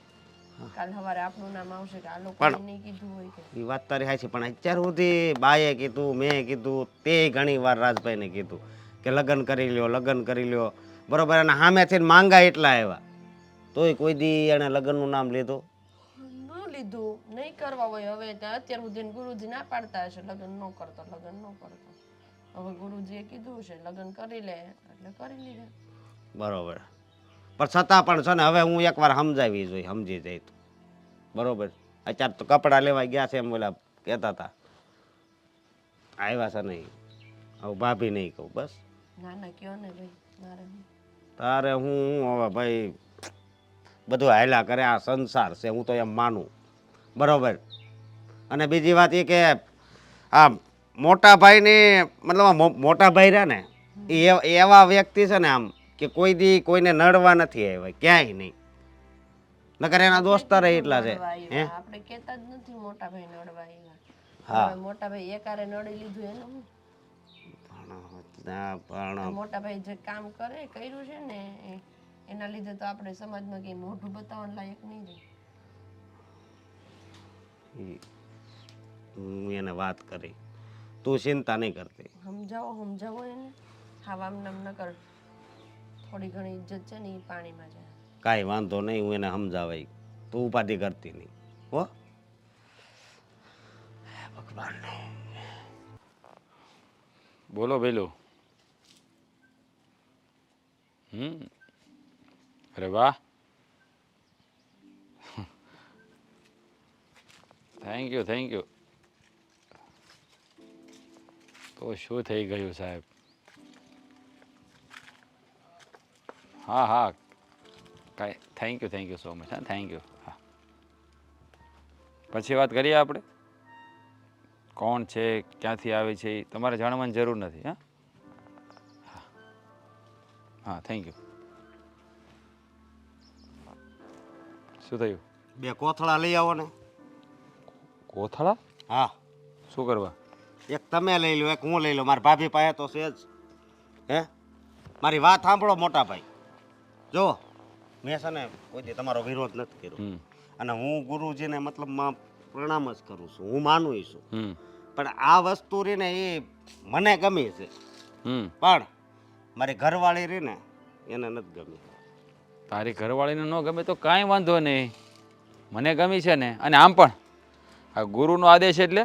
કાલ સવારે આપણું નામ આવશે કે આ લોકોએ નહીં કીધું હોય કે. એ વાત તારી હાચી, પણ અત્યાર સુધી બાએ કીધું, મેં કીધું, તે ઘણી વાર રાજભાઈને કીધું કે લગ્ન કરી લ્યો લગ્ન કરી લ્યો, બરોબર, અને સામેથી માંગા એટલા આવ્યા તોય કોઈ દી એને લગ્નનું નામ લીધું. ન લીધું, નહીં કરવા હોય. હવે ત્યાં અત્યાર સુધી ગુરુજી ના પાડતા હશે લગ્ન ન કરતો, લગ્ન ન કરતો. હવે ગુરુજીએ કીધું છે લગ્ન કરી લે એટલે કરી લીધે. બરોબર, પણ છતાં પણ છે ને હવે હું એકવાર સમજાવી જોઈ, સમજી જાય તો બરોબર. અત્યારે તો કપડાં લેવા ગયા છે એમ ઓલા કહેતા હતા, આવ્યા છે નહીં, હવે ભાભી નહીં કહું બસ. ના ના કયો ને ભાઈ, મારે નહીં. તારે હું હવે ભાઈ બધું હાલ્યા કરે આ સંસાર છે, હું તો એમ માનું. બરોબર. અને બીજી વાત એ કે આ મોટા ભાઈની મતલબ આ મોટા ભાઈ રહ્યા ને એ એવા વ્યક્તિ છે ને આમ કે કોઈ દી કોઈને નડવા નથી આવ્યા ક્યાંય નહીં. નકર એના દોસ્તાર એટલા છે. હે આપણે કહેતા જ નથી મોટા ભાઈ નડવા આવ્યા. હા. હવે મોટા ભાઈ એકારે નડી લીધું એનું શું? પણ મોટા ભાઈ જે કામ કર્યું છે ને એના લીધે તો આપણે સમાજમાં કઈ મોઢું બતાવવા લાયક નહીં રહે. હું એને વાત કરી, તું ચિંતા નહીં કરતી. સમજાવો એને. હા આમ નામ ન કર. થોડી ઘણી ઇજ્જત છે ને એ પાણીમાં જાય. કાંઈ વાંધો નહીં, હું એને સમજાવાય, તું ઉપાધિ કરતી નહીં હો. ભગવાન બોલો બેલો. અરે વાહ, થેન્ક યુ થેન્ક યુ. તો શું થઈ ગયું સાહેબ? હા હા કાંઈ થેન્ક યુ સો મચ. હા થેન્ક યુ. હા પછી વાત કરીએ આપણે. કોણ છે, ક્યાંથી આવે છે એ તમારે જાણવાની જરૂર નથી. હા હા થેન્ક યુ. શું થયું? બે કોથળા લઈ આવો ને. કોથળા? હા, શું કરવા? એક તમે લઈ લો, એક હું લઈ લો. મારી ભાભી પાસે તો છે જ. હે મારી વાત સાંભળો મોટા ભાઈ. જો મેં છે ને કોઈ દી તમારો વિરોધ નથી કર્યો અને હું ગુરુજીને મતલબમાં પ્રણામ જ કરું છું, હું માનું છું. પણ આ વસ્તુ રહી ને એ મને ગમી છે, પણ મારી ઘરવાળી રહી ને એને નથી ગમી. તારી ઘરવાળીને ન ગમે તો કાંઈ વાંધો નહીં, મને ગમી છે ને. અને આમ પણ આ ગુરુનો આદેશ એટલે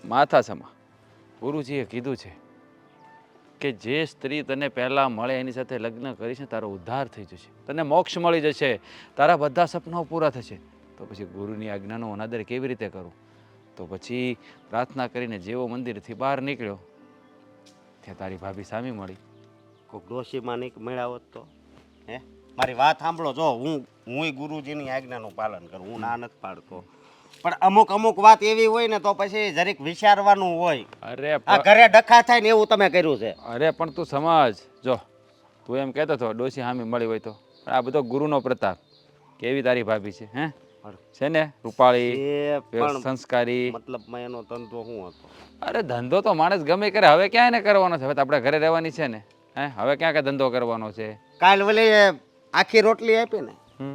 માથા સમા. ગુરુજીએ કીધું છે કે જે સ્ત્રી તને પહેલાં મળે એની સાથે લગ્ન કરીશ ને તારો ઉદ્ધાર થઈ જશે, તને મોક્ષ મળી જશે, તારા બધા સપનાઓ પૂરા થશે. તો પછી ગુરુની આજ્ઞાનો અનાદર કેવી રીતે કરું? તો પછી પ્રાર્થના કરીને જેવો મંદિરથી બહાર નીકળ્યો ત્યાં તારી ભાભી સામે મળી. કોઈક ડોશીમાં નહીં મળ્યા હોત તો? હે મારી વાત સાંભળો. જો હું ગુરુજીની આજ્ઞાનું પાલન કરું, હું ના નથી પાડતો, પણ અમુક વાત એવી હોય ને તો પછી જરીક વિચારવાનું હોય. અરે આ ઘરે ડખા થાય ને એવું તમે કર્યું છે. અરે પણ તું સમજ. જો તું એમ કહેતો હતો ડોશી સામે મળી હોય તો, પણ આ બધો ગુરુનો પ્રતાપ. કેવી તારી ભાભી છે? હે છે ને રૂપાળી, એ પણ સંસ્કારી. મતલબમાં એનો ધંધો શું હતો? અરે ધંધો તો માણસ ગમે કરે, હવે ક્યાં એને કરવાનો છે? હવે તો આપણે ઘરે રહેવાની છે ને. હે હવે ક્યાં કાંઈ ધંધો કરવાનો છે? કાલ ઓલી આખી રોટલી આપી ને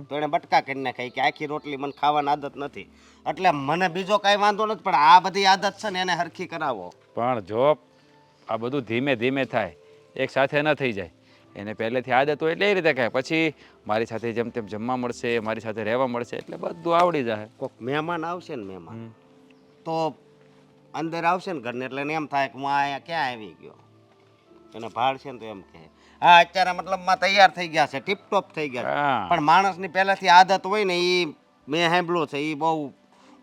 તો એને બટકા કરી નાખાય કે આખી રોટલી મને ખાવાની આદત નથી, એટલે મને બીજો કાંઈ વાંધો નથી, પણ આ બધી આદત છે ને એને હરખી કરાવો. પણ જો આ બધું ધીમે ધીમે થાય, એક સાથે ન થઈ જાય. એને પહેલેથી આદત હોય એટલે એ રીતે કહે, પછી મારી સાથે જેમ તેમ જમવા મળશે, મારી સાથે રહેવા મળશે એટલે બધું આવડી જાય. કોઈક મહેમાન આવશે ને, મહેમાન તો અંદર આવશે ને ઘરને, એટલે એને એમ થાય કે હું અહીંયા ક્યાં આવી ગયો. એને ભાડ છે ને તો એમ કહે હા અત્યારે મતલબમાં તૈયાર થઈ ગયા છે, ટીપટોપ થઈ ગયા છે. હા. પણ માણસની પહેલાથી આદત હોય ને એ મેં સાંભળ્યું છે, એ બહુ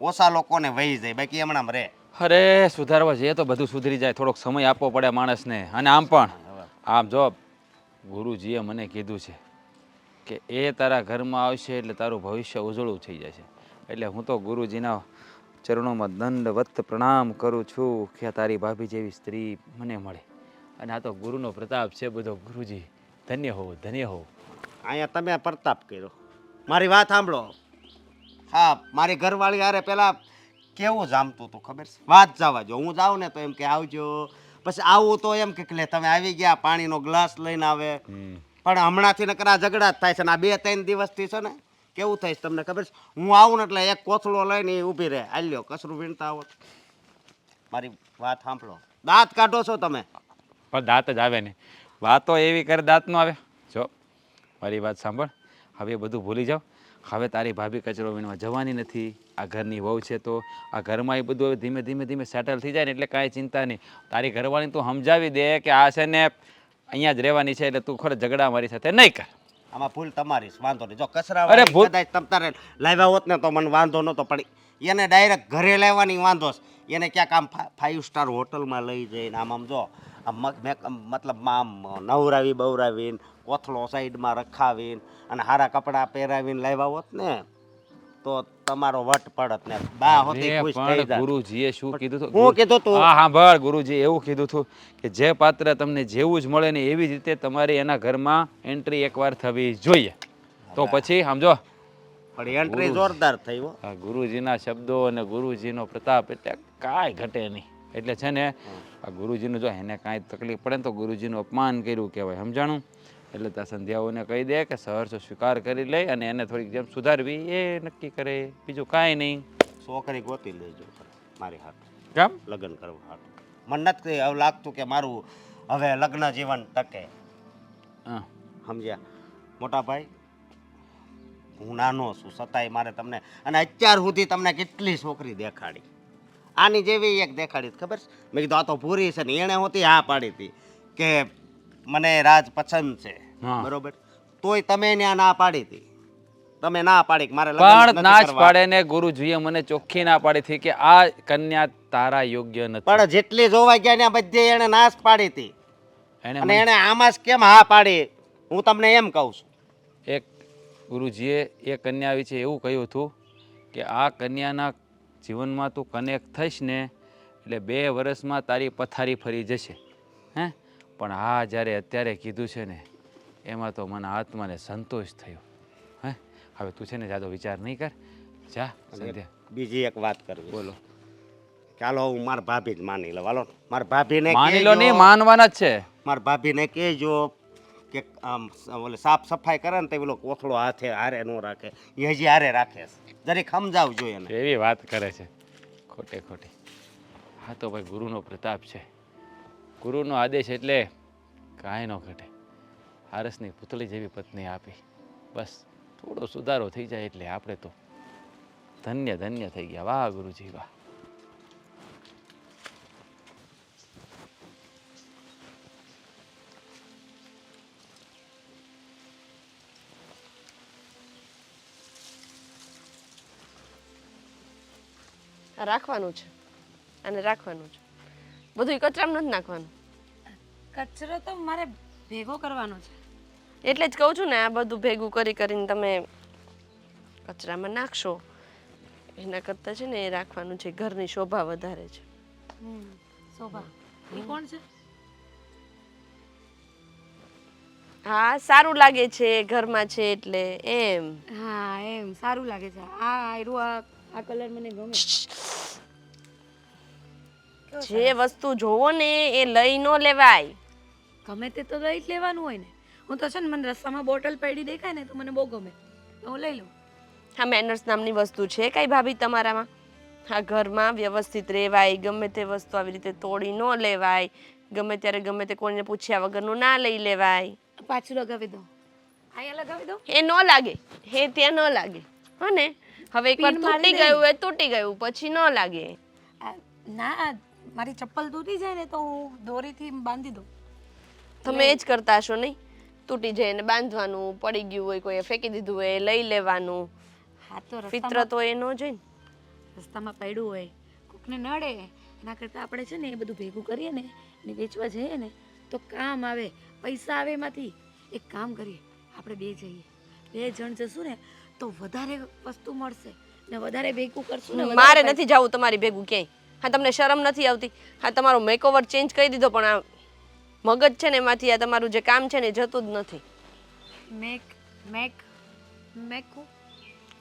ઓછા લોકોને વહી જાય, બાકી હમણાં રહે. અરે સુધારવા જઈએ તો બધું સુધરી જાય, થોડોક સમય આપવો પડે માણસને. અને આમ પણ આમ જો ગુરુજીએ મને કીધું છે કે એ તારા ઘરમાં આવશે એટલે તારું ભવિષ્ય ઉજળું થઈ જશે. એટલે હું તો ગુરુજીના ચરણોમાં દંડવત પ્રણામ કરું છું કે તારી ભાભી જેવી સ્ત્રી મને મળે. અને આ તો ગુરુનો પ્રતાપ છે બધો. ગુરુજી ધન્ય હો, ધન્ય હો. અહીંયા તમે પ્રતાપ કર્યો. મારી વાત સાંભળો. હા મારી ઘરવાળી હારે પેલા કેવું જામતું હતું ખબર છે? વાત જવા જો, હું જાઉં ને તો એમ કે આવજો, પછી આવું તો એમ કે લે તમે આવી ગયા, પાણીનો ગ્લાસ લઈને આવે. પણ હમણાંથી નકર આ ઝઘડા જ થાય છે ને આ 2-3 દિવસથી છે ને કેવું થાય છે તમને ખબર છે? હું આવું ને એટલે એક કોથળો લઈને એ ઊભી રહે, આલ્યો કચરું વીણતા આવો. મારી વાત સાંભળો. દાંત કાઢો છો તમે? પણ દાંત જ આવે ને, વાતો એવી કરે દાંત નો આવે. જો મારી વાત સાંભળ, હવે એ બધું ભૂલી જાઓ. હવે તારી ભાભી કચરો વીણવા જવાની નથી. આ ઘરની વહુ છે તો આ ઘરમાં એ બધું હવે ધીમે ધીમે સેટલ થઈ જાય ને એટલે કાંઈ ચિંતા નહીં. તારી ઘરવાળીને તું સમજાવી દે કે આ છે ને અહીંયા જ રહેવાની છે, એટલે તું ખરો ઝઘડા મારી સાથે નહીં કર. આમાં ભૂલ તમારી જ, વાંધો નહીં. જો કચરા અરે ભૂલ- કદાચ તમ તારે લાવ્યા હોત ને તો મને વાંધો નહોતો, પણ એને ડાયરેક્ટ ઘરે લાવવાની વાંધો છે. એને ક્યાંક આમ 5 સ્ટાર હોટલમાં લઈ જઈને આમ જો મતલબ આમ નવરાવી બવરાવીને કોથળો સાઈડમાં રખાવીને અને સારા કપડાં પહેરાવીને લાવ્યા હોત ને તો તમારો વટ પડત ને બા હોતી અરે ખુશ થઈ પણ જાત. ગુરુજીએ શું કીધું હતું? હું કીધું તું? હા સાંભળ, ગુરુજીએ એવું કીધું હતું કે જે પાત્ર તમને જેવું જ મળે ને એવી જ રીતે તમારી એના ઘરમાં એન્ટ્રી એકવાર થવી જોઈએ. તો પછી સમજો, પણ એન્ટ્રી જોરદાર થઈ હો. આ ગુરુજીના શબ્દો અને ગુરુજીનો પ્રતાપ એટલે કાંઈ ઘટે નહીં. એટલે છે ને આ ગુરુજીનું જો એને કાંઈ તકલીફ પડે ને તો ગુરુજીનું અપમાન કર્યું કહેવાય, સમજાણું? એટલે ત્યાં સંધ્યાઓને કહી દે કે સહર્ષ સ્વીકાર કરી લે અને એને થોડીક જેમ સુધારવી એ નક્કી કરે, બીજું કાંઈ નહીં. છોકરી ગોતી લેજો મારી હાથ કેમ? લગ્ન કરવા હાથ. મને નથી હવે લાગતું કે મારું હવે લગ્ન જીવન ટકે. હા, સમજ્યા મોટા ભાઈ? હું નાનો છું છતાંય મારે તમને, અને અત્યાર સુધી તમને કેટલી છોકરી દેખાડી, આની જેવી એક દેખાડી ખબર છે? મેં કીધું આ તો પૂરી છે ને એણે હોતી હા પાડી હતી કે મને રાજ પસંદ છે, હા. બરોબર? તોય તમે ત્યાં ના પાડી હતી. તમે ના પાડી કે મારે લગ્ન પણ નથી ના જ કરવા. પાડે ને ગુરુજીએ મને ચોખ્ખી ના પાડી હતી કે આ કન્યા તારા યોગ્ય નથી. પણ જેટલી જોવા ગયા ને બધે એણે ના જ પાડી હતી. એને અને એણે આમાં જ કેમ હા પાડી હું તમને એમ કહું છું. એક ગુરુજીએ એ કન્યા વિશે એવું કહ્યું હતું કે આ કન્યાના જીવનમાં તું કનેક્ટ થઈશ ને એટલે 2 વર્ષમાં તારી પથારી ફરી જશે. હે પણ હા જ્યારે અત્યારે કીધું છે ને એમાં તો મને આત્માને સંતોષ થયો. હે હવે તું છે ને જાદો વિચાર નહીં કર, જા સંધ્યા. બીજી એક વાત કરવી. બોલો. ચાલો હું મારા ભાભી જ માની લઉં. હાલો મારા ભાભીને માની લો કહેજો. નહીં, માનવાના જ છે. મારા ભાભીને કહેજો કે આમ ઓલે સાફ સફાઈ કરે ને તો પેલો કોથળો હાથે હારે ન રાખે, એ હજી હારે રાખે છે. જરીક સમજાવજો એને. એવી વાત કરે છે ખોટે ખોટી. હા તો ભાઈ ગુરુનો પ્રતાપ છે, ગુરુનો આદેશ એટલે કાંઈ ન ઘટે. આરસની પુતળી જેવી પત્ની આપી, બસ થોડો સુધારો થઈ જાય એટલે આપણે તો ધન્ય ધન્ય થઈ ગયા. વાહ ગુરુજી વાહ. આ રાખવાનું છે અને રાખવાનું છે, બધું કચરામાં નથી નાખવાનું. કચરો તો મારે ભેગો કરવાનો છે. એટલે જ કહું છું ને, આ બધું ભેગું કરી કરીને તમે કચરામાં નાખશો એના કરતાં છે ને એ રાખવાનું છે, ઘરની શોભા વધારે છે. શોભા એ કોણ છે? હા સારું લાગે છે ઘરમાં છે એટલે એમ. હા એમ સારું લાગે છે. આ આયરું આ કલર મને ગમે. જે વસ્તુ જોવો ને એ લઈ ન લેવાય. ગમે તે તો લઈ જ લેવાનું હોય ને. હું તો છે ને મને રસ્તામાં બોટલ પડી દેખાય ને તો મને બહુ ગમે તો હું લઈ લઉં. હા મેનર્સ નામની વસ્તુ છે કઈ ભાભી તમારામાં? હા ઘરમાં વ્યવસ્થિત રહેવાય, ગમે તે વસ્તુ આવી રીતે તોડી ન લેવાય, ગમે ત્યારે ગમે તે કોઈને પૂછ્યા વગરનું ના લઈ લેવાય. પાછું લગાવી દઉં, અહીંયા લગાવી દઉં. એ ન લાગે, એ ત્યાં ન લાગે. હા ને હવે એકવાર પિન મારી તૂટી દે. ગયું એ તૂટી ગયું પછી ન લાગે. ના મારી ચપ્પલ તૂટી જાય ને તો હું દોરીથી બાંધી દઉં. તમે એ જ કરતા હશો નહીં? તૂટી જાય એને બાંધવાનું, પડી ગયું હોય કોઈએ ફેંકી દીધું હોય એ લઈ લેવાનું. હા તો ફિતરત હોય એ ન જોઈ ને. રસ્તામાં પડ્યું હોય કોકને નડે એના કરતાં આપણે છે ને એ બધું ભેગું કરીએ ને અને વેચવા જઈએ ને તો કામ આવે, પૈસા આવે. એમાંથી એક કામ કરીએ, આપણે 2 જઈએ, 2 જણ જશું ને તો વધારે વસ્તુ મળશે ને વધારે ભેગું કરશું ને વધારે મારે પૈસા. નથી જવું તમારી ભેગું ક્યાંય. હા તમને શરમ નથી આવતી? હા તમારો મેકઓવર ચેન્જ કરી દીધો પણ આ મગજ છે ને એમાંથી આ તમારું જે કામ છે ને એ જતું જ નથી. મેક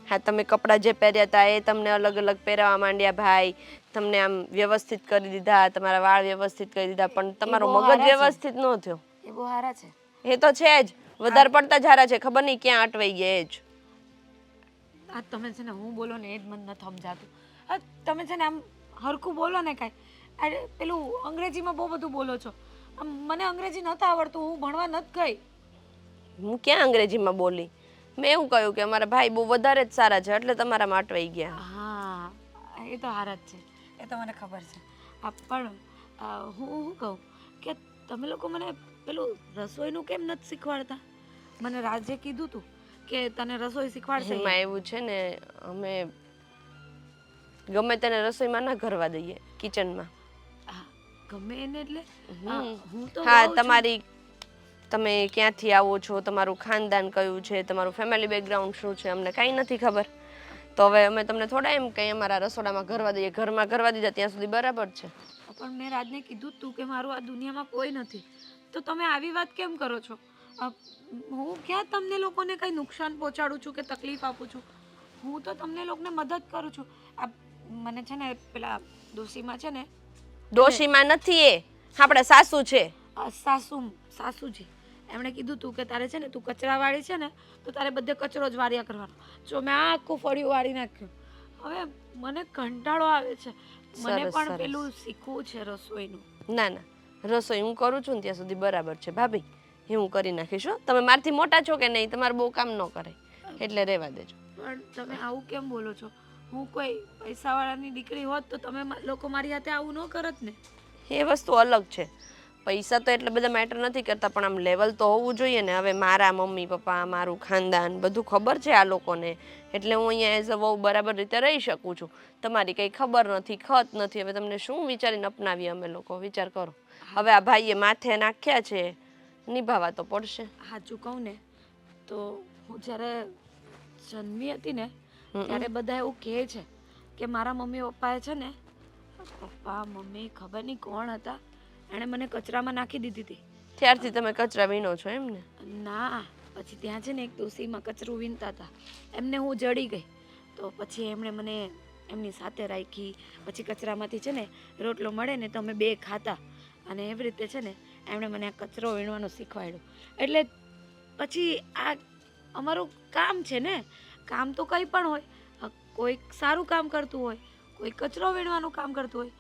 હા તમે કપડાં જે પહેર્યા હતા એ તમને અલગ અલગ પહેરાવા માંડ્યા ભાઈ, તમને આમ વ્યવસ્થિત કરી દીધા, તમારા વાળ વ્યવસ્થિત કરી દીધા પણ તમારો બહુ મગજ હારા છે. વ્યવસ્થિત ન થયો. એ બહુ સારા છે. એ તો છે જ, વધારે પડતા જ હારા છે, ખબર નહીં ક્યાં અટવાઈ ગયા એ જ. આ તમે છે ને હું બોલો ને એ જ મને નથી સમજાતું. આ તમે છે ને આમ હરખું બોલો ને કાંઈ. અરે પેલું અંગ્રેજીમાં બહુ બધું બોલો છો. આમ મને અંગ્રેજી નથી આવડતું, હું ભણવા નથી ગઈ. હું ક્યાં અંગ્રેજીમાં બોલી? મેં એવું કહ્યું કે અમારા ભાઈ બહુ વધારે જ સારા છે એટલે તમારામાં અટવાઈ ગયા. હા એ તો હારા જ છે, એ તો મને ખબર છે. પણ હું કહું કે તમે લોકો મને પેલું રસોઈનું કેમ નથી શીખવાડતા? મને રાજે કીધું હતું કે તને રસોઈ શીખવાડશે. એમાં એવું છે ને અમે ગમે તેને રસોઈમાં ના કરવા દઈએ, કિચનમાં. ગમે એને એટલે હું તો હા વહુ છું. તમારી તમે ક્યાંથી આવો છો, તમારું ખાનદાન કયું છે, તમારું ફેમિલી બેકગ્રાઉન્ડ શું છે, અમને કાંઈ નથી ખબર. તો હવે અમે તમને થોડા એમ કંઈ અમારા રસોડામાં ઘરવા દઈએ, ઘરમાં ઘરવા દીધા ત્યાં સુધી બરાબર છે. પણ મેં રાજને કીધું જ તું કે મારું આ દુનિયામાં કોઈ નથી, તો તમે આવી વાત કેમ કરો છો? હું ક્યાં તમને લોકોને કંઈ નુકસાન પહોંચાડું છું કે તકલીફ આપું છું? હું તો તમને લોકોને મદદ કરું છું. આ મને છે ને પેલા ડોશીમાં છે ને ડોશીમાં નથી એ, આપણા સાસુ છે. સાસુજી એમણે કીધું તું કે તારે છે ને તું કચરાવાળી છે ને તો તારે બધે કચરો જ વાળ્યા કરવાનો. જો મેં આખું ફળિયું વાળી નાખ્યું. હવે મને કંટાળો આવે છે, મને સરસ, પણ સરસ. પેલું શીખવું છે રસોઈનું. ના ના, રસોઈ હું કરું છું ને ત્યાં સુધી બરાબર છે ભાભી, એ હું કરી નાખીશ હો. તમે મારથી મોટા છો કે નહીં, તમારે બહુ કામ ન કરે એટલે રહેવા દેજો. પણ તમે આવું કેમ બોલો છો? હું કોઈ પૈસાવાળાની દીકરી હોત તો તમે લોકો મારી હાથે આવું ન કરત ને. એ વસ્તુ અલગ છે. પૈસા તો એટલે બધા મેટર નથી કરતા, પણ આમ લેવલ તો હોવું જોઈએ ને. હવે મારા મમ્મી પપ્પા, મારું ખાનદાન બધું ખબર છે આ લોકોને, એટલે હું અહીંયા એઝ અ વહુ બરાબર રીતે રહી શકું છું. તમારી કંઈ ખબર નથી, ખત નથી. હવે તમને શું વિચારીને અપનાવીએ અમે લોકો, વિચાર કરો. હવે આ ભાઈએ માથે નાખ્યા છે, નિભાવવા તો પડશે. સાચું કહું ને તો હું જ્યારે જન્મી હતી ને ત્યારે બધા એવું કહે છે કે મારા મમ્મી પપ્પાએ છે ને પપ્પા મમ્મી ખબર નહીં કોણ હતા, એણે મને કચરામાં નાખી દીધી હતી. ત્યારથી તમે કચરા વીણો છો એમ ને? ના, પછી ત્યાં છે ને એક ડોશીમાં કચરું વીણતા હતા, એમને હું જડી ગઈ તો પછી એમણે મને એમની સાથે રાખી. પછી કચરામાંથી છે ને રોટલો મળે ને તો અમે બે ખાતા, અને એવી રીતે છે ને એમણે મને આ કચરો વીણવાનું શીખવાડ્યું. એટલે પછી આ અમારું કામ છે ને, કામ તો કંઈ પણ હોય, કોઈ સારું કામ કરતું હોય, કોઈ કચરો વીણવાનું કામ કરતું હોય.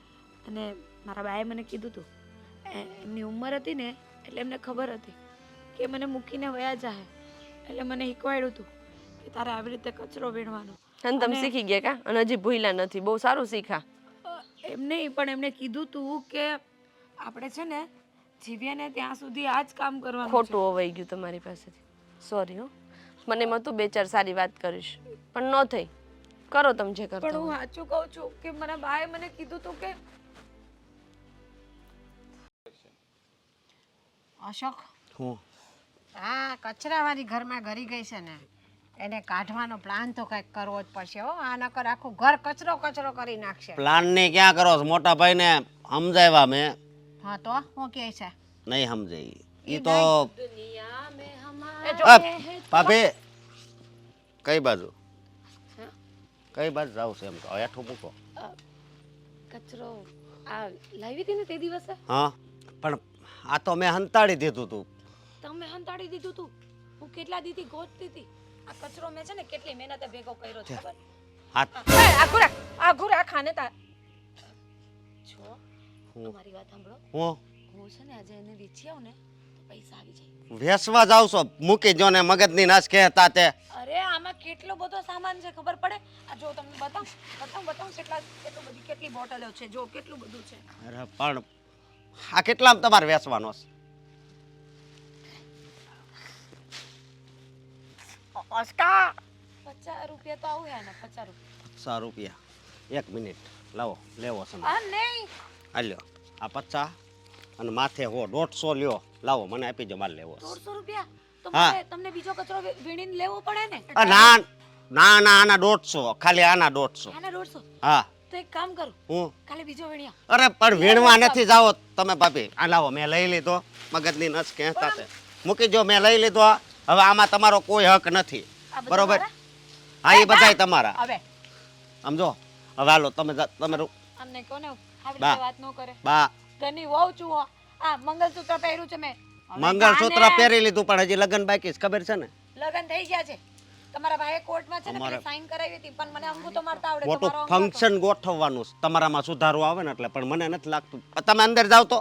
અને મારા બાએ મને કીધું હતું, એમની ઉંમર હતી ને એટલે એમને ખબર હતી કે મને મૂકીને વયા જાય, એટલે મને શીખવાડ્યું હતું કે તારે આવી રીતે કચરો વીણવાનો. અને તમે શીખી ગયા કા? અને હજી ભૂલ્યા નથી, બહુ સારું શીખા. એમ નહીં, પણ એમણે કીધું હતું કે આપણે છે ને જીવીએ ને ત્યાં સુધી આ જ કામ કરવાનું છે. ખોટું હોવાઈ ગયું તમારી પાસેથી, સોરી હો. મને એમાં તું બે ચાર સારી વાત કરીશ, પણ ન થઈ. કરો તમે જે કરતા પણ હું હોય. સાચું કહું છું કે મારા બાએ મને કીધું હતું કે અશોક, હું આ કચરાવાળી ઘરમાં ઘરી ગઈ છે ને એને કાઢવાનો પ્લાન તો કંઈક કરવો જ પડશે હો. આ નકર આખું ઘર કચરો કચરો કરી નાખશે. પ્લાન ને ક્યાં કરો છો? મોટા ભાઈને સમજાવ્યા મેં, હા તો હું કહે છે નહીં સમજે ઈ તો. એ જો ભાભી કઈ બાજુ કઈ બાજુ જાવ છે? એમ તો હેઠું મૂકો. કચરો આ લાવી હતી ને તે દિવસે હા, પણ આ તો મેં હંતાડી દીધું તું. તમે હંતાડી દીધું તું. હું કેટલા દીથી ગોતતી હતી. આ કચરો મેં છે ને કેટલી મહેનતે ભેગો કર્યો છે ખબર? હાથ આઘુરા ખાને તા જો તમારી વાત સાંભળો. હું છે ને આજે એને વેચી આવું ને તો પૈસા આવી જાય. વેસવા જાવ છો? મૂકી જો ને મગજની નાશ કહેતા તે. અરે આમાં કેટલો બધો સામાન છે ખબર પડે? આ જો તમને બતાવું કેટલી બોટલો છે. જો કેટલું બધું છે. અરે પણ આ કેટલામાં તમારે વેચવાનો છે? અસ્કા 50 રૂપિયા તો આવું ને 50 રૂપિયા. 50 રૂપિયા? એક મિનિટ લાવો, લેવો છે. આ નહીં આ લ્યો, આ 50 અને માથે હો 150 લ્યો. લાવો, મને આપી દો, મારે લેવો છે. 150 રૂપિયા તો હા. મારે તમને બીજો કચરો વીણીને લેવો પડે ને. ના ના ના, આના 150, ખાલી આના 150. આના 150. હા. તો એક કામ કરો, હું કાલે બીજો વીણ્યા. અરે પણ વીણવા નથી જાઓ તમે ભાભી. આ લાવો, મેં લઈ લીધો. મગજની નસ કહેતા તે મૂકી જો, મેં લઈ લીધો. હવે આમાં તમારો કોઈ હક નથી, આ બધા બરોબર? મારા? હા, એ બધાય તમારા. હવે સમજો. હવે હાલો, તમે અમને કોને આવી બા. રીતે વાત ન કરે. બા ઘરની વહુ છું હું. આ મંગલસૂત્ર પહેર્યું છે મેં. મંગળસૂત્ર પહેરી લીધું, પણ હજી લગ્ન બાકી છે, ખબર છે ને? લગન થઈ ગયા છે. તમારા ભાઈએ કોર્ટમાં છે ને અમારે- પેલી સાઈન કરાવી હતી, પણ મને અંગૂઠો મારતા આવડે. મોટું તમારો અંગૂઠો. ફંક્શન ગોઠવવાનું છે, તમારામાં સુધારો આવે ને એટલે. પણ મને નથી લાગતું. તમે અંદર જાવ તો.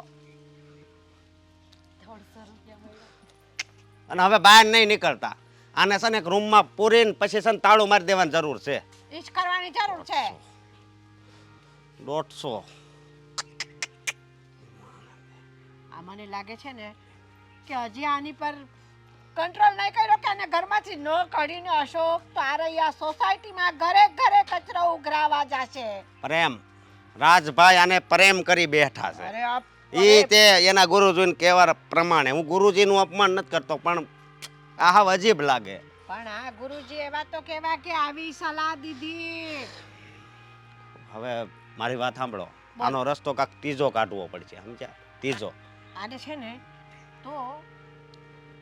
150 રૂપિયા મળ્યા. અને હવે બહાર નહીં નીકળતા. આને છે ને એક રૂમમાં પૂરીને પછી છે ને તાળું મારી દેવાની જરૂર છે. ઈ જ કરવાની જરૂર છે. 150. આ મને લાગે છે ને કે હજી આની પર કંટ્રોલ નહીં કર્યો કે આને ઘરમાંથી ન કાઢીને અશોક તારૈયા સોસાયટીમાં ઘરે ઘરે કચરો ઉઘરાવા જશે. પ્રેમ, રાજભાઈ આને પ્રેમ કરી બેઠા છે. અરે આ એ તે એના ગુરુજીને કહેવા પ્રમાણે હું ગુરુજીનું અપમાન નથી કરતો, પણ આ હાવ અજીબ લાગે. પણ આ ગુરુજી એવા તો કેવા કે આવી સલાહ દીધી. હવે મારી વાત સાંભળો, આનો રસ્તો કાંક ત્રીજો કાઢવો પડશે, સમજ્યા? ત્રીજો. આને છે ને તો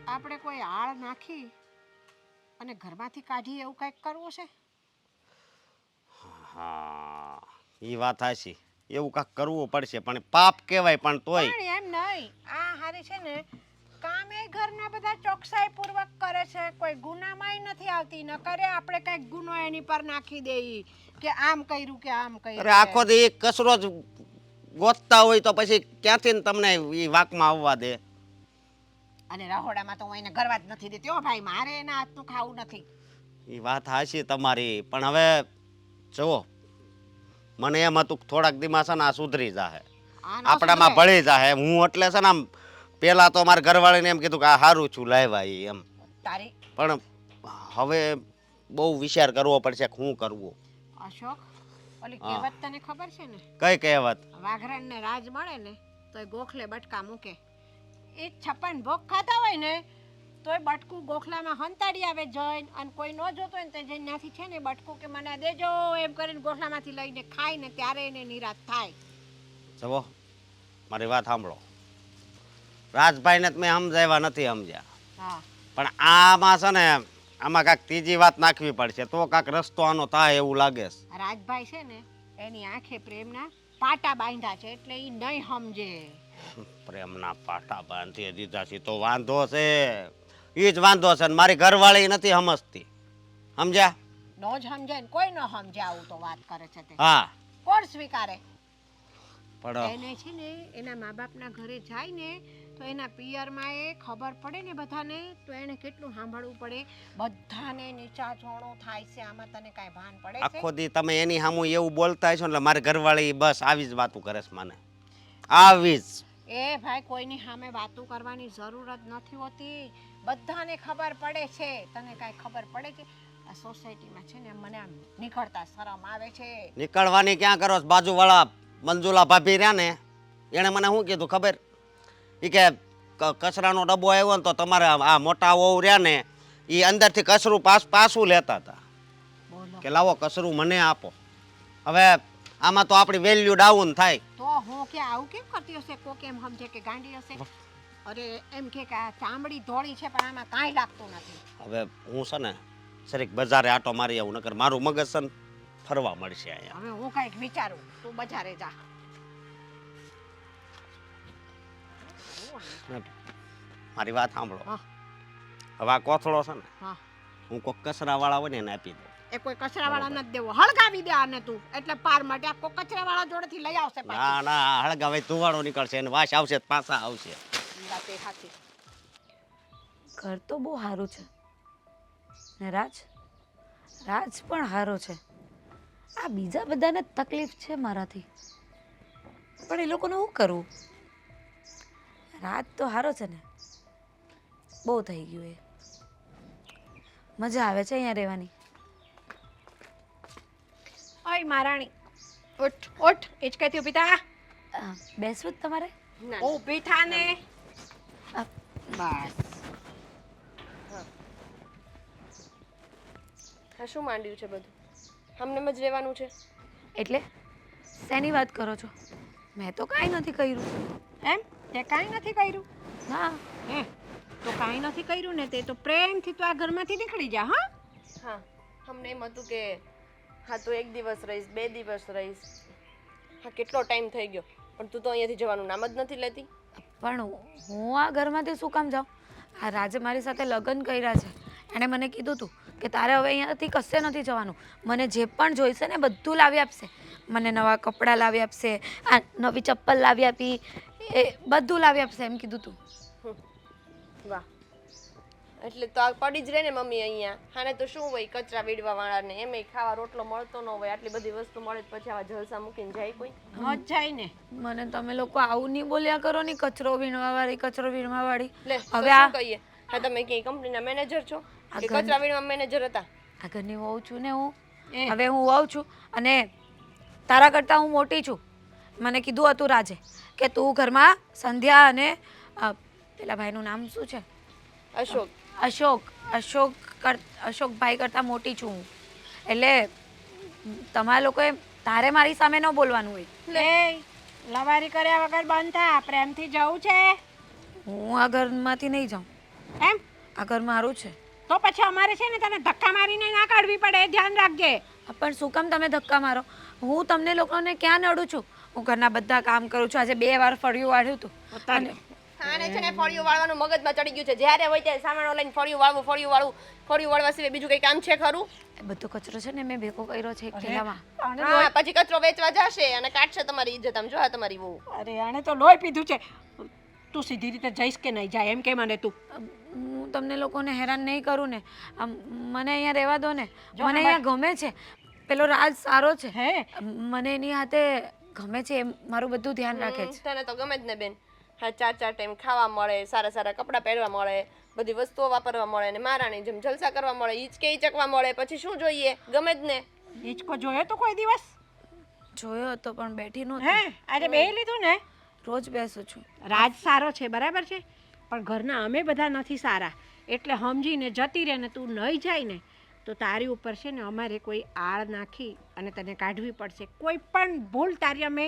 આપણે કોઈ આળ નાખી અને ઘરમાંથી કાઢી એવું કંઈક કરવું છે. હા, એ વાત હાચી. એવું કાંક કરવું પડશે, પણ પાપ કહેવાય પણ તોય. પણ એમ નહીં, આ હારી છે ને કામે ઘરના બધા ચોકસાઈ પૂર્વક કરે છે, કોઈ ગુનામાંય નથી આવતી. ન કરે આપણે કંઈક ગુનો એની પર નાખી દેઈ કે આમ કર્યું કે આમ કર્યું. અરે આખો દી કચરો જ ગોતતા હોય તો પછી ક્યાંથી ને તમને એ વાકમાં આવવા દે? અને રહોડામાં તો હું એને ગરવા જ નથી દેતી. ઓ ભાઈ, મારે એના હાથનું ખાવું નથી. એ વાત હાચી તમારી, પણ હવે જુઓ, મને એમ હતું કે થોડાક દીમાં છે ને આ સુધરી જાહે, આનો આપણામાં સુધરે. ભળી જાહે. હું એટલે છે ને આમ પેલા તો મારા ઘરવાળીને એમ કીધું કે આ સારું છું લાવ્યા ઈ એમ, તારી પણ હવે બહુ વિચાર કરવો પડશે કે શું કરવું. અશોક, ઓલી કહેવત તને ખબર છે ને, કઈ કહેવત? વાઘરણને રાજ મળે ને તો એ ગોખલે બટકા મૂકે. એ 56 ભોગ ખાતા હોય ને તોય બટકું ગોખલામાં હંતાડી આવે જઈને, અને કોઈ ન જોતો હોય ને તો જઈને ત્યાંથી છે ને બટકું કે મને દેજો એમ કરીને ગોખલામાંથી લઈને ખાય ને ત્યારે એને નિરાશ થાય. જુઓ, મારી વાત સાંભળો, રાજભાઈને તો મેં સમજાવ્યા નથી, સમજ્યા? હા, પણ આમાં છે ને આમાં કાંઈક ત્રીજી વાત નાખવી પડશે તો કાંઈક રસ્તો આનો થાય એવું લાગે છે. રાજભાઈ છે ને એની આંખે પ્રેમના પાટા બાંધ્યા છે એટલે એ નહીં સમજે. પ્રેમના પાટા બાંધી દીધા છે તો વાંધો છે, એ જ વાંધો છે. ને મારી ઘરવાળી નથી સમજતી, સમજ્યા? નો જ સમજે ને કોઈ ન સમજે. આવું તો વાત કરે છે તે હા, કોણ સ્વીકારે? પણ એને છે ને એના મા બાપના ઘરે જાય ને તો એના પિયરમાં એ ખબર પડે ને બધાને તો એને કેટલું સાંભળવું પડે. બધાને નીચા જોણો થાય છે. આમાં તને કાંઈ ભાન પડે છે? આખો દી તમે એની સામું એવું બોલતા હશો એટલે મારી ઘરવાળી બસ આવી જ વાતું કરે છે મને, આવી જ. એ ભાઈ, કોઈની સામે વાતો કરવાની જરૂર જ નથી હોતી. બધાને ખબર પડે છે. તને કાંઈ ખબર પડે છે? આ સોસાયટીમાં છે ને મને આમ નીકળતા શરમ આવે છે. નીકળવાની ક્યાં કરો છો? બાજુવાળા મંજુલા ભાભી રહ્યા ને એણે મને શું કીધું ખબર? એ કે કચરાનો ડબ્બો આવ્યો ને તો તમારે આ મોટા વહુ રહ્યા ને એ અંદરથી કચરું પાછું લેતા હતા બોલો, કે લાવો કચરું મને આપો. હવે આમાં તો આપણી વેલ્યુ ડાઉન થાય. તો હું કે આવું કેમ કરતી હશે? કોક એમ સમજે કે ગાંડી હશે. અરે એમ કે આ ચામડી ધોળી છે પણ આમાં કાંઈ લાગતું નથી. હવે હું છે ને સરીક બજારે આટો મારી આવું, નકર મારું મગજ છે ને ફરવા મળશે અહીંયા. હવે હું કાંઈક વિચારું, તું બજારે જા. મારી વાત સાંભળો, હા. હવે આ કોથળો છે ને હા, હું કોઈ કચરાવાળા હોય ને એને આપી દઉં. એ કોઈ કચરાવાળા નથી દેવો. હળગાવી દે આને તું, એટલે પાર માટે આ કોઈ કચરાવાળા જોડેથી લઈ આવશે ના પાછી. ના, હળગાવે ધુવાડો નીકળશે અને વાસ આવશે તો પાછા આવશે. ઈ વાત એ સાચી. ઘર તો બહુ સારું છે ને રાજ પણ સારો છે. આ બીજા બધાને તકલીફ છે મારાથી, પણ એ લોકોને શું કરવું? રાજ તો સારો છે ને, બહુ થઈ ગયું. એ મજા આવે છે અહીંયા રહેવાની. ઓય મહારાણી, ઉઠ ઉઠ. હિચકેથી ઊભી થા. બેસવું જ તમારે? ઊભી થા ને. આ, બસ. હા, શું માંડ્યું છે બધું? હમણાં જ રહેવાનું છે? એટલે શેની વાત કરો છો? મેં તો કાંઈ નથી કર્યું. એમ? તે કાંઈ નથી કર્યું? ના, હે, તો કાંઈ નથી કર્યું ને તે તો પ્રેમથી તો આ ઘરમાંથી નીકળી જા. હા, હા, અમને એમ હતું કે હા તો 1 દિવસ રહીશ, 2 દિવસ રહીશ. હા, કેટલો ટાઈમ થઈ ગયો, પણ તું તો અહીંયાથી જવાનું નામ જ નથી લેતી. પણ હું આ ઘરમાંથી શું કામ જાઉં? આ રાજે મારી સાથે લગ્ન કર્યા છે. એણે મને કીધું હતું કે તારે હવે અહીંયાથી કશે નથી જવાનું. મને જે પણ જોઈશે ને બધું લાવી આપશે. મને નવા કપડાં લાવી આપશે, આ નવી ચપ્પલ લાવી આપી, એ બધું લાવી આપશે એમ કીધું હતું. વાહ, એટલે તો આ પડી જ રહે ને મમ્મી અહીંયા. હાને તો શું હોય, કચરા વીડવા વાળાને એમેય ખાવા રોટલો મળતો ન હોય. આટલી બધી વસ્તુ મળે તો પછી આવા જલસા મૂકીને જાય કોઈ? ન જ જાય ને. મને તમે લોકો આવું નહીં બોલ્યા કરો ને, કચરો વીણવાવાળી, કચરો વીણવાવાળી. લે, તો હવે શું કહીએ? હા, તમે કઈ કંપનીના મેનેજર છો આ કે ઘર- કચરા વીણવા મેનેજર હતા? આ ઘરની વહુ છું ને હું. એ. હવે હું વહુ છું અને તારા કરતાં હું મોટી છું. મને કીધું હતું રાજે કે તું ઘરમાં સંધ્યા અને પેલા ભાઈનું નામ શું છે? અશોક અશોકભાઈ કરતાં મોટી છું હું. એટલે તમારા લોકોએ તારે મારી સામે ન બોલવાનું હોય. એ લવારી કર્યા વગર બંધ થા. પ્રેમથી જવું છે હું આ ઘરમાંથી નહીં જાઉં. એમ આ ઘર મારું છે. તો પછી અમારે છે ને તને ધક્કા મારીને ના કાઢવી પડે, એ ધ્યાન રાખજે. પણ શું કામ તમે ધક્કા મારો? હું તમને લોકોને ક્યાં નડું છું? હું ઘરના બધા કામ કરું છું. આજે 2 વાર ફળિયું વાળ્યું હતું. અને આને છે ને ફળિયું વાળવાનું મગજમાં ચડી ગયું છે. જ્યારે હોય ત્યારે સામાનો લઈને ફળિયું વાળવા સિવાય બીજું કઈ કામ છે ખરું? એ બધો કચરો છે ને મેં ભેગો કર્યો છે એક થેલામાં. હા, પછી કચરો વેચવા જશે અને કાઢશે તમારી ઇજ્જત. આમ જો આ તમારી વહુ. અરે આણે તો લોહી પીધું છે. તું સીધી રીતે જઈશ કે નહીં જાય એમ કે મને તું. હું તમને લોકોને હેરાન નહીં કરું ને. મને અહીંયા રહેવા દો ને. જો મને અહીંયા ગમે છે. પેલો રાજ સારો છે. હે મને એની હાથે ગમે છે. એ મારું બધું ધ્યાન રાખે છે. તને તો ગમે જ ને બેન. હા, 4 ટાઈમ ખાવા મળે, સારા કપડાં પહેરવા મળે, બધી વસ્તુઓ વાપરવા મળે ને મહારાણી જેમ જલસા કરવા મળે, હિંચકે હિંચકવા મળે. પછી શું જોઈએ? ગમે જ ને. હિંચકો જોયો તો કોઈ દિવસ? જોયો હતો પણ બેઠી હે નહોતી. આજે બે લીધું ને. રોજ બેસું છું. રાજ સારો છે બરાબર છે, પણ ઘરના અમે બધા નથી સારા. એટલે સમજીને જતી રહે ને તું નહીં જાય ને તો તારી ઉપર છે ને અમારે કોઈ આળ નાખી અને તને કાઢવી પડશે. કોઈ પણ ભૂલ તારી અમે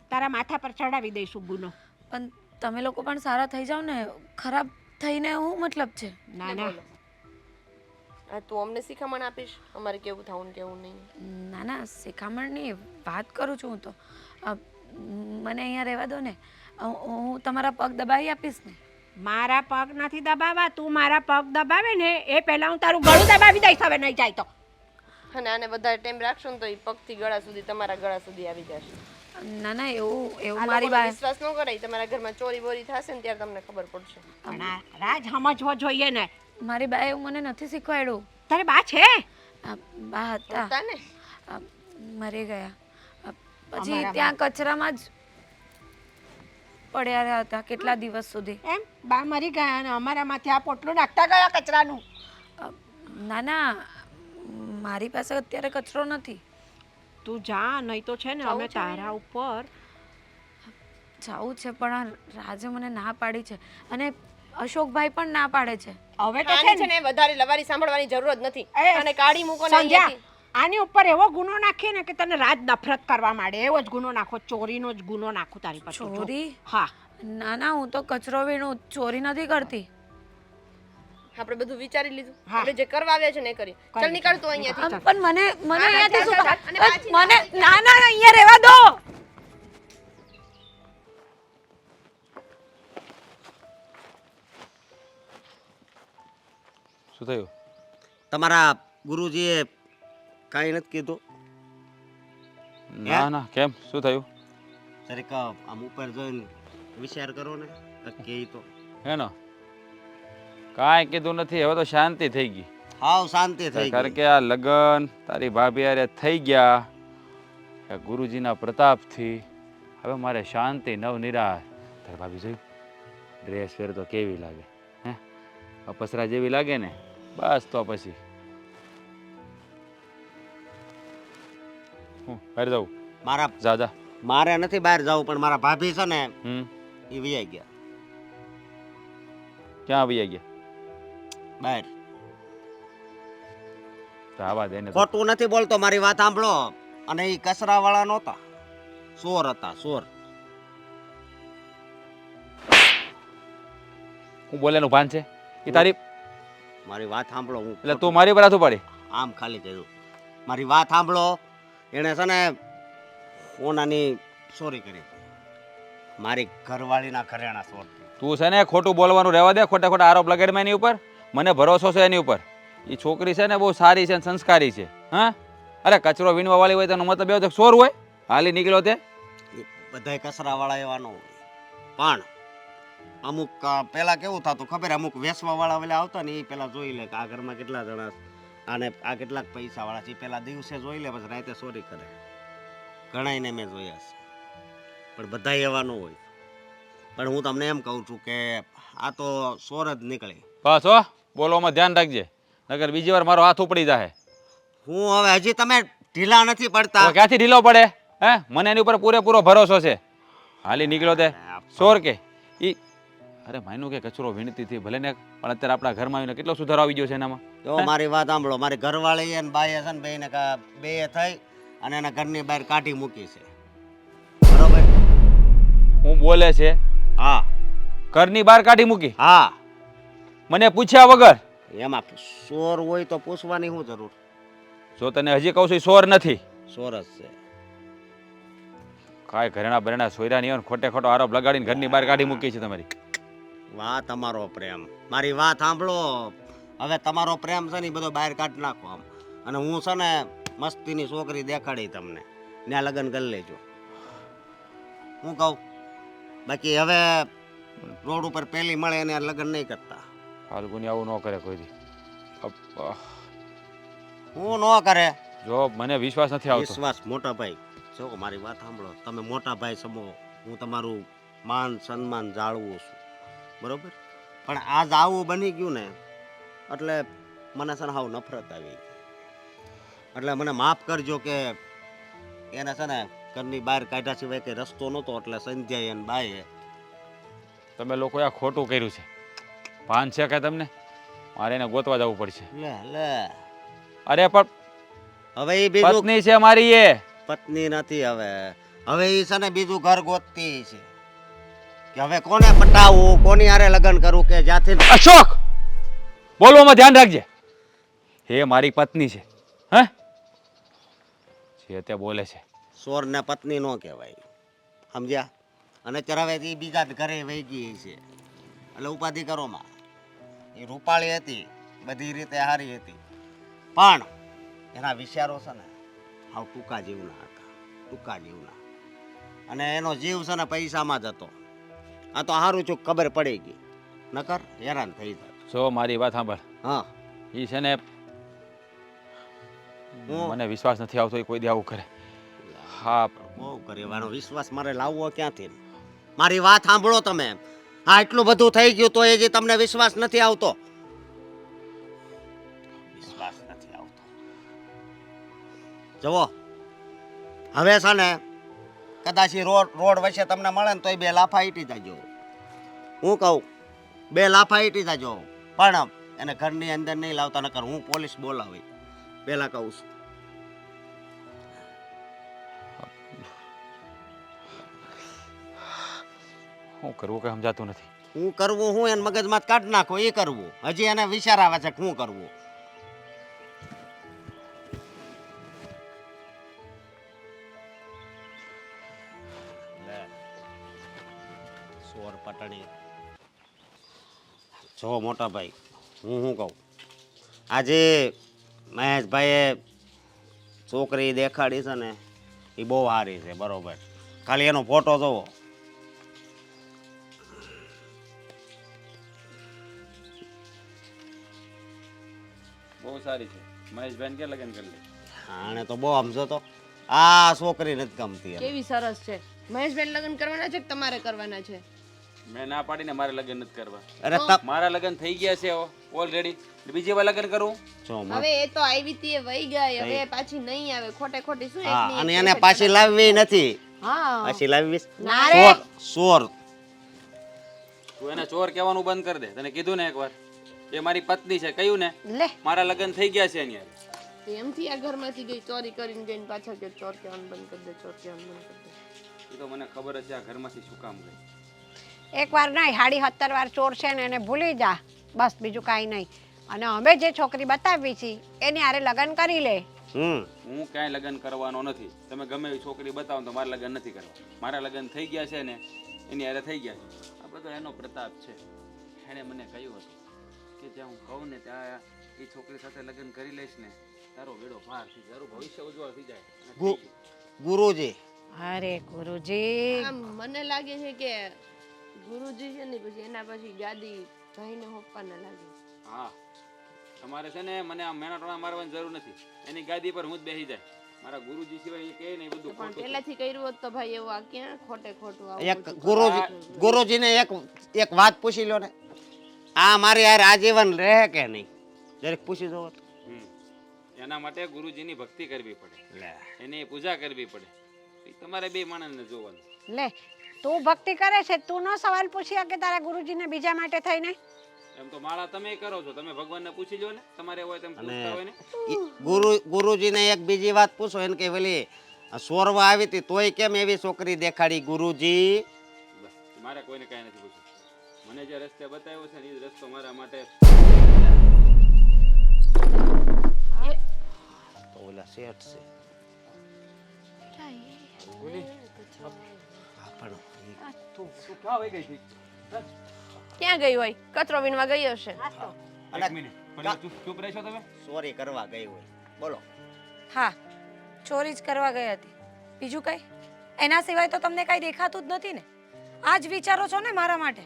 તારા માથા પર ચડાવી દઈશું ગુનો. પણ તમે લોકો પણ સારા થઈ જાઓ ને. ખરાબ થઈને હું મતલબ છે? ના ના આ તું અમને શિખામણ આપીશ અમારે કેવું થવું ને કેવું નહીં? ના ના, શિખામણની વાત કરું છું હું તો. મને અહીંયા રહેવા દો ને. હું તમારા પગ દબાવી આપીશ ને. મારા પગ નથી દબાવવા. તું મારા પગ દબાવે ને એ પહેલા હું તારું ગળું દબાવી દઈશ હવે નહીં જાય તો. અને આને વધારે ટાઈમ રાખશો ને તો એ પગથી ગળા સુધી તમારા ગળા સુધી આવી જશે. ના ના, એવું આ મારી લોકોનો બા વિશ્વાસ ન કરાય. તમારા ઘરમાં ચોરી બોરી થશે ને ત્યારે તમને ખબર પડશે. પણ આ રાજ સમજવો જોઈએ ને. મારી બા એવું મને નથી શીખવાડ્યું. તારે બા છે? બા હતા, હતા ને? મરી ગયા. પછી અમારા ત્યાં કચરામાં જ પડ્યા રહ્યા હતા કેટલા દિવસ સુધી. એમ બા મરી ગયા અને અમારામાંથી આ પોટલું નાખતા ગયા કચરાનું. ના ના, મારી પાસે અત્યારે કચરો નથી. તું જા નહીં તો છે ને અમે તારા ઉપર જવું છે પણ આ રાજે મને ના પાડી છે અને અશોકભાઈ પણ ના પાડે છે. હવે તો આને છે ને વધારે લવારી સાંભળવાની જરૂર જ નથી. એ અને કાઢી મૂકો ને સંધ્યા, અહીંયાથી. આની ઉપર એવો ગુનો નાખીએ ને કે તને રાજ નફરત કરવા માંડે. એવો જ ગુનો નાખો, ચોરીનો જ ગુનો નાખો તારી પર. ચોરી? હા ના ના, હું તો કચરો વીણું, ચોરી નથી કરતી. આપણે બધું વિચારી લીધું. હા. આપણે જે કરવા આવ્યા છે ને એ કરીએ. ચાલ નીકળ તું અહીંયાથી. પણ મને અહીંયાથી શું ચાલ, ચાલ, અને પાછી ના મને ના ના, અહીંયા રહેવા દો. શું થયું? તમારા ગુરુજીએ કાંઈ નથી કીધું? ના ના, કેમ? શું થયું? જરીક આમ ઉપર જોઈને વિચાર કરો ને કે તો હેનો કાંઈ કીધું નથી. હવે તો શાંતિ થઈ ગઈ. હાવ શાંતિ થઈ કારણ ગઈ. કે આ લગન તારી ભાભી હારે થઈ ગયા એ ગુરુજીના પ્રતાપથી હવે મારે શાંતિ નવનિરાશ. તારી ભાભી જોયું ડ્રેસ પહેર તો કેવી લાગે? હે, અપસરા જેવી લાગે ને? બસ તો પછી હું બહાર જાઉં? મારા જા જા. મારે નથી બહાર જવું પણ મારા ભાભી છે ને એ વિયાઈ ગયા ક્યાં આવી ગયા? બહાર. તો આવા દે ને. ખોટું નથી બોલતો, મારી વાત સાંભળો. અને એ કચરા વાળા નહોતા, ચોર હતા, ચોર. હું બોલેનું ભાન છે એ તારી? મારી વાત સાંભળો. હું એટલે તું મારી પર હાથ ઉપાડી? આમ ખાલી કહ્યું. મારી વાત સાંભળો. એણે છે ને સોનાની ચોરી કરી. મારી ઘરવાળીના ઘરેણા ચોર. તું છે ને ખોટું બોલવાનું રહેવા દે. ખોટા ખોટા આરોપ લગાડમાં એની ઉપર. મને ભરોસો છે એની ઉપર. એ છોકરી છે ને બહુ સારી છે, સંસ્કારી છે. હા, અરે કચરો વીણવા વાળી હોય તેનો મતલબ એવો ચોર હોય? હાલી નીકળ્યો તે બધાય કચરા વાળા એવા ન હોય, પણ અમુક પેલા કેવું થતું ખબર? અમુક વેસવા વાળા પેલા આવતા ને એ પેલા જોઈ લે કે આ ઘરમાં કેટલા જણા અને આ કેટલાક પૈસા વાળા છે. પેલા દિવસે જોઈ લે, પછી રાતે ચોરી કરે. ઘણાયને મેં જોયા છે, પણ બધા એવા ન હોય. પણ હું તમને એમ કહું છું કે આ તો ચોર જ નીકળે. બસ હો, બોલવામાં ધ્યાન રાખજે, નકર બીજી વાર મારો હાથ ઉપડી જાય. હું હવે હજી તમે ઢીલા નથી પડતા. તો ક્યાંથી ઢીલો પડે? હે, મને એની ઉપર પૂરેપૂરો ભરોસો છે. હાલી નીકળ્યો તે ચોર કે ઈ અરે માયનું કે કચરો વીણતી હતી ભલે ને પણ અત્યારે આપણા ઘરમાં આવીને કેટલો સુધારો આવી ગયો છે એનામાં જો મારી વાત સાંભળો, મારી ઘરવાળી અને બાઈએ છે ને બેને બે થઈ અને એના ઘરની બહાર કાઢી મૂકી છે, બરોબર? હું બોલે છે હા ઘરની બહાર કાઢી મૂકી હા, મને પૂછ્યા વગર? એમાં ચોર હોય તો પૂછવાની શું જરૂર? જો તને હજી કહું છું ઈ ચોર નથી, ચોર જ છે. કાંઈ ઘરેણા બરેણા સોયરા નહીં હોય ને ખોટે ખોટો આરોપ લગાડીને ઘરની બહાર કાઢી મૂકી છે તમારી. વાહ તમારો પ્રેમ, મારી વાત સાંભળો. હવે તમારો પ્રેમ છે ને એ બધો બહાર કાઢી નાખો આમ, અને હું છે ને મસ્તીની છોકરી દેખાડી તમને, ત્યાં લગ્ન કરી લેજો. હું કહું બાકી હવે રોડ ઉપર પેલી મળે એને લગ્ન નહીં કરતા. ફાલ્ગુની આવું ન કરે કોઈ દી. હું ન કરે? જો મને વિશ્વાસ નથી આવતો. વિશ્વાસ મોટા ભાઈ, જો મારી વાત સાંભળો, તમે મોટા ભાઈ સમો, હું તમારું માન સન્માન જાળવું છું, બરોબર? પણ આજ આવું બની ગયું ને એટલે મને છે ને હાવ નફરત આવી ગઈ. એટલે મને માફ કરજો કે એને છે ને ઘરની બહાર કાઢ્યા સિવાય કંઈ રસ્તો નહોતો, એટલે સંધ્યાએ અને બાએ તમે લોકોએ આ ખોટું કર્યું છે. ભાન છે કે તમને? મારે એને ગોતવા જવું પડશે. લે લે, અરે પણ હવે એ બીજું પત્ની છે મારી એ. પત્ની નથી, હવે એ છે ને બીજું ઘર ગોતતી છે કે હવે કોને પટાવવું, કોની હારે લગ્ન કરવું, કે જ્યાંથી અશોક બોલવામાં ધ્યાન રાખજે. હે મારી પત્ની છે, હે જે તે બોલે છે. ચોરને પત્ની નો કહેવાય, સમજ્યા? અને અત્યારે હવે એ બીજા ઘરે વહી ગઈ છે, એટલે ઉપાધિ કરો માં. એ રૂપાળી હતી, બધી રીતે સારી હતી, પણ એના વિચારો છે ને હાવ ટૂંકા જીવના હતા, ટૂંકા જીવના. અને એનો જીવ છે ને પૈસામાં જ હતો. આ તો સારું છું ખબર પડી ગઈ, નકર હેરાન થઈ જાય. જો મારી વાત સાંભળ, હા એ છે ને મને વિશ્વાસ નથી આવતો એ કોઈ દી આવું કરે. હા બહુ કરેવાનો વિશ્વાસ મારે લાવવો ક્યાંથી? મારી વાત સાંભળો તમે. હા એટલું બધું થઈ ગયું તો એ જે તમને વિશ્વાસ નથી આવતો? વિશ્વાસ નથી આવતો. જુઓ હવે છે ને કદાચ રોડ વચ્ચે તમને મળે ને તો એ બે લાફા ઈટી જાજો. હું કહું બે લાફા ઈટી જાજો, પણ એને ઘરની અંદર નહીં લાવતા, નકર હું પોલીસ બોલાવી પેલા કહું છું. શું કરવું કઈ સમજાતું નથી. હું કરવું હું એને મગજમાં કાઢી નાખો એ કરવું. હજી એને વિચાર આવે છે કે હું કરવું. સોર પટણી. જો મોટા ભાઈ, હું શું કહું, આજે મહેશભાઈએ છોકરી દેખાડી છે ને એ બહુ સારી છે, બરોબર? ખાલી એનો ફોટો જોવો. બહુ સારી છે. મહેશભાઈ કે લગ્ન કરી લે. આને તો બહુ સમજો તો આ છોકરી નથી ગમતી એને. કેવી સરસ છે. મહેશબેન લગ્ન કરવાના છે કે તમારે કરવાના છે? મેં ના પાડીને મારે લગ્ન નથી કરવા. અરે મારા લગ્ન થઈ ગયા છે ઓલરેડી. બીજી વાર લગ્ન કરું? જો હવે એ તો આવી હતી એ વહી ગઈ, હવે પાછી નહીં આવે. ખોટે ખોટી શું હા, એકની અને એક એને છે પાછી લાવવી નથી. હા પાછી લાવવી ના રે. સોર. તું એને ચોર કહેવાનું બંધ કરી દે. તને કીધું ને એકવાર એ મારી પત્ની છે, કહ્યું ને લે મારા લગ્ન થઈ ગયા છે એની હારે. એમથી આ ઘરમાંથી ગઈ ચોરી કરીને જઈને પાછા કે ચોર કહેવાનું બંધ કરી દે, ચોર કહેવાનું બંધ કરી દે. એ તો મને ખબર જ છે આ ઘરમાંથી શું કામ ગઈ. એકવાર નહીં 17.5 વાર ચોર છે ને એને ભૂલી જા, બસ બીજું કાંઈ નહીં. અને અમે જે છોકરી બતાવી છે એની હારે લગ્ન કરી લે. હું ક્યાંય લગ્ન કરવાનો નથી. તમે ગમે એવી છોકરી બતાવો તો મારે લગ્ન નથી કરવા. મારા લગ્ન થઈ ગયા છે ને એની હારે થઈ ગયા છે. આ બધો એનો પ્રતાપ છે. એણે મને કહ્યું હતું કે જ્યાં હું કહું ને ત્યાં એ છોકરી સાથે લગ્ન કરી લઈશ ને તારો વેડો પાર થઈ જાય, તારું ભવિષ્ય ઉજ્જવળ થઈ જાય. અને થઈ ગયું. ગુરુજી અરે ગુરુજી, આમ મને લાગે છે કે ગુરુજી છે ને પછી એના પછી ગાદી ભાઈને હોપવાના લાગે. હા તમારે છે ને મને આ મેણાટોણા મારવાની જરૂર નથી. એની ગાદી પર હું જ બેસી જાય. મારા ગુરુજી સિવાય એ કહે ને એ બધું પણ ખોટું છે. પહેલાથી કર્યું હોત તો ભાઈ એવું આ ક્યાં ખોટે ખોટું આવું એક બધું. ગુરુજીને એક વાત પૂછી લો ને, આ મારી યાર આજીવન રહે કે નહીં, જરીક પૂછી દો. એના માટે ગુરુજીની ભક્તિ કરવી પડે, લે એની પૂજા કરવી પડે. એ તમારે બે માણસને જોવાનું. લે તું ભક્તિ કરે છે તું નો સવાલ પૂછી કે તારા ગુરુજીને બીજા માટે થઈને એમ તો માળા તમે કરો છો, તમે ભગવાનને પૂછી લો ને, તમારે હોય તેમ પૂછતા હોય ને. ગુરુજીને એક બીજી વાત પૂછો એને કે પેલી સોરવા આવી હતી તોય કેમ એવી છોકરી દેખાડી ગુરુજી? બસ, મારે કોઈને કાંઈ નથી પૂછ્યું. મને જે રસ્તે બતાવ્યો છે ને એ જ રસ્તો મારા માટે. તો ઓલા શેઠ છે. બોલી, હા, પણ તું ક્યાં વહી ગઈ હતી? ક્યાં ગઈ હોય? કચરો વીણવા ગઈ હશે. એક મિનિટ, પણ ચૂપ રહેશો તમે? ચોરી કરવા ગઈ હોય. બોલો. હા, ચોરી જ કરવા ગઈ હતી, બીજું કંઈ? એના સિવાય તો તમને કાંઈ દેખાતું જ નથી ને. આ જ વિચારો છો ને મારા માટે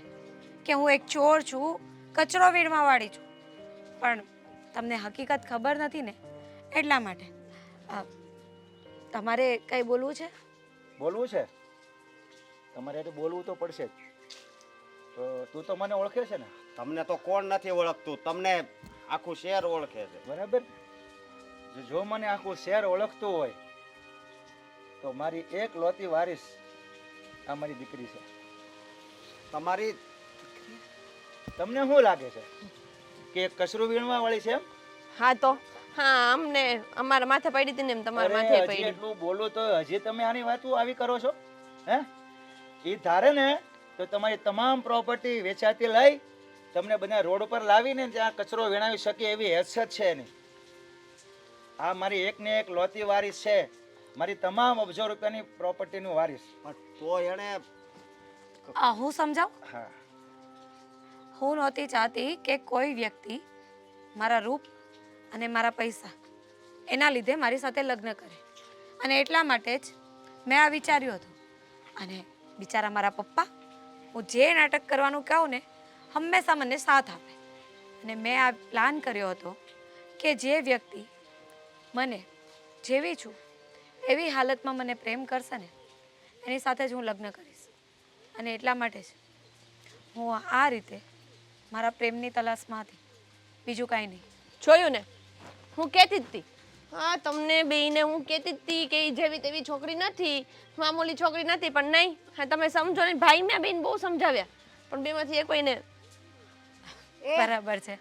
કે હું એક ચોર છું, કચરો વીણવાવાળી છું. પણ તમને હકીકત ખબર નથી ને, એટલા માટે. તમારે કંઈ બોલવું છે? બોલવું છે? તમારે તો બોલવું તો પડશે જ. તો તું તો મને ઓળખે છે ને, તમને તો કોણ નથી ઓળખતું, તમને આખું શહેર ઓળખે છે. બરાબર? જો મને આખું શહેર ઓળખતું હોય તો મારી એક લોતી વારીસ આ મારી દીકરી છે. તમારી તમને શું લાગે છે કે કચરું વીણવા વાળી છે એમ? હા તો હા, અમને અમારા માથે પડી હતી ને એમ તમારા અરે, માથે હજી પડી. એટલું બોલું તો હજી તમે આની વાતો આવી કરો છો? હે? એ ધારે ને તો તમારી તમામ પ્રોપર્ટી વેચાતી લઈ તમને બધા રોડ ઉપર લાવીને ત્યાં કચરો વીણાવી શકે એવી હેસિયત છે એની. આ મારી એક ને એક લોતી વારીસ છે, મારી તમામ અબજો રૂપિયાની પ્રોપર્ટીનું વારીસ. પણ તો એણે હું સમજાવું? હા, હું નહોતી ચાહતી કે કોઈ વ્યક્તિ મારા રૂપ અને મારા પૈસા એના લીધે મારી સાથે લગ્ન કરે, અને એટલા માટે જ મેં આ વિચાર્યું હતું. અને બિચારા મારા પપ્પા, હું જે નાટક કરવાનું કહું ને હંમેશા મને સાથ આપે. અને મેં આ પ્લાન કર્યો હતો કે જે વ્યક્તિ મને જેવી છું એવી હાલતમાં મને પ્રેમ કરશે ને એની સાથે જ હું લગ્ન કરીશ. અને એટલા માટે જ હું આ રીતે મારા પ્રેમની તલાશમાં હતી, બીજું કાંઈ નહીં. જોયું ને, હું કહેતી જ હતી. હા, તમને બેયને હું કહેતી જ હતી કે ઈ જેવી તેવી છોકરી નથી, મામૂલી છોકરી નથી. પણ નહીં, હા તમે સમજો ને. ભાઈ મેં બેન બહુ સમજાવ્યા પણ બેમાંથી એ કોઈને. બરાબર છે,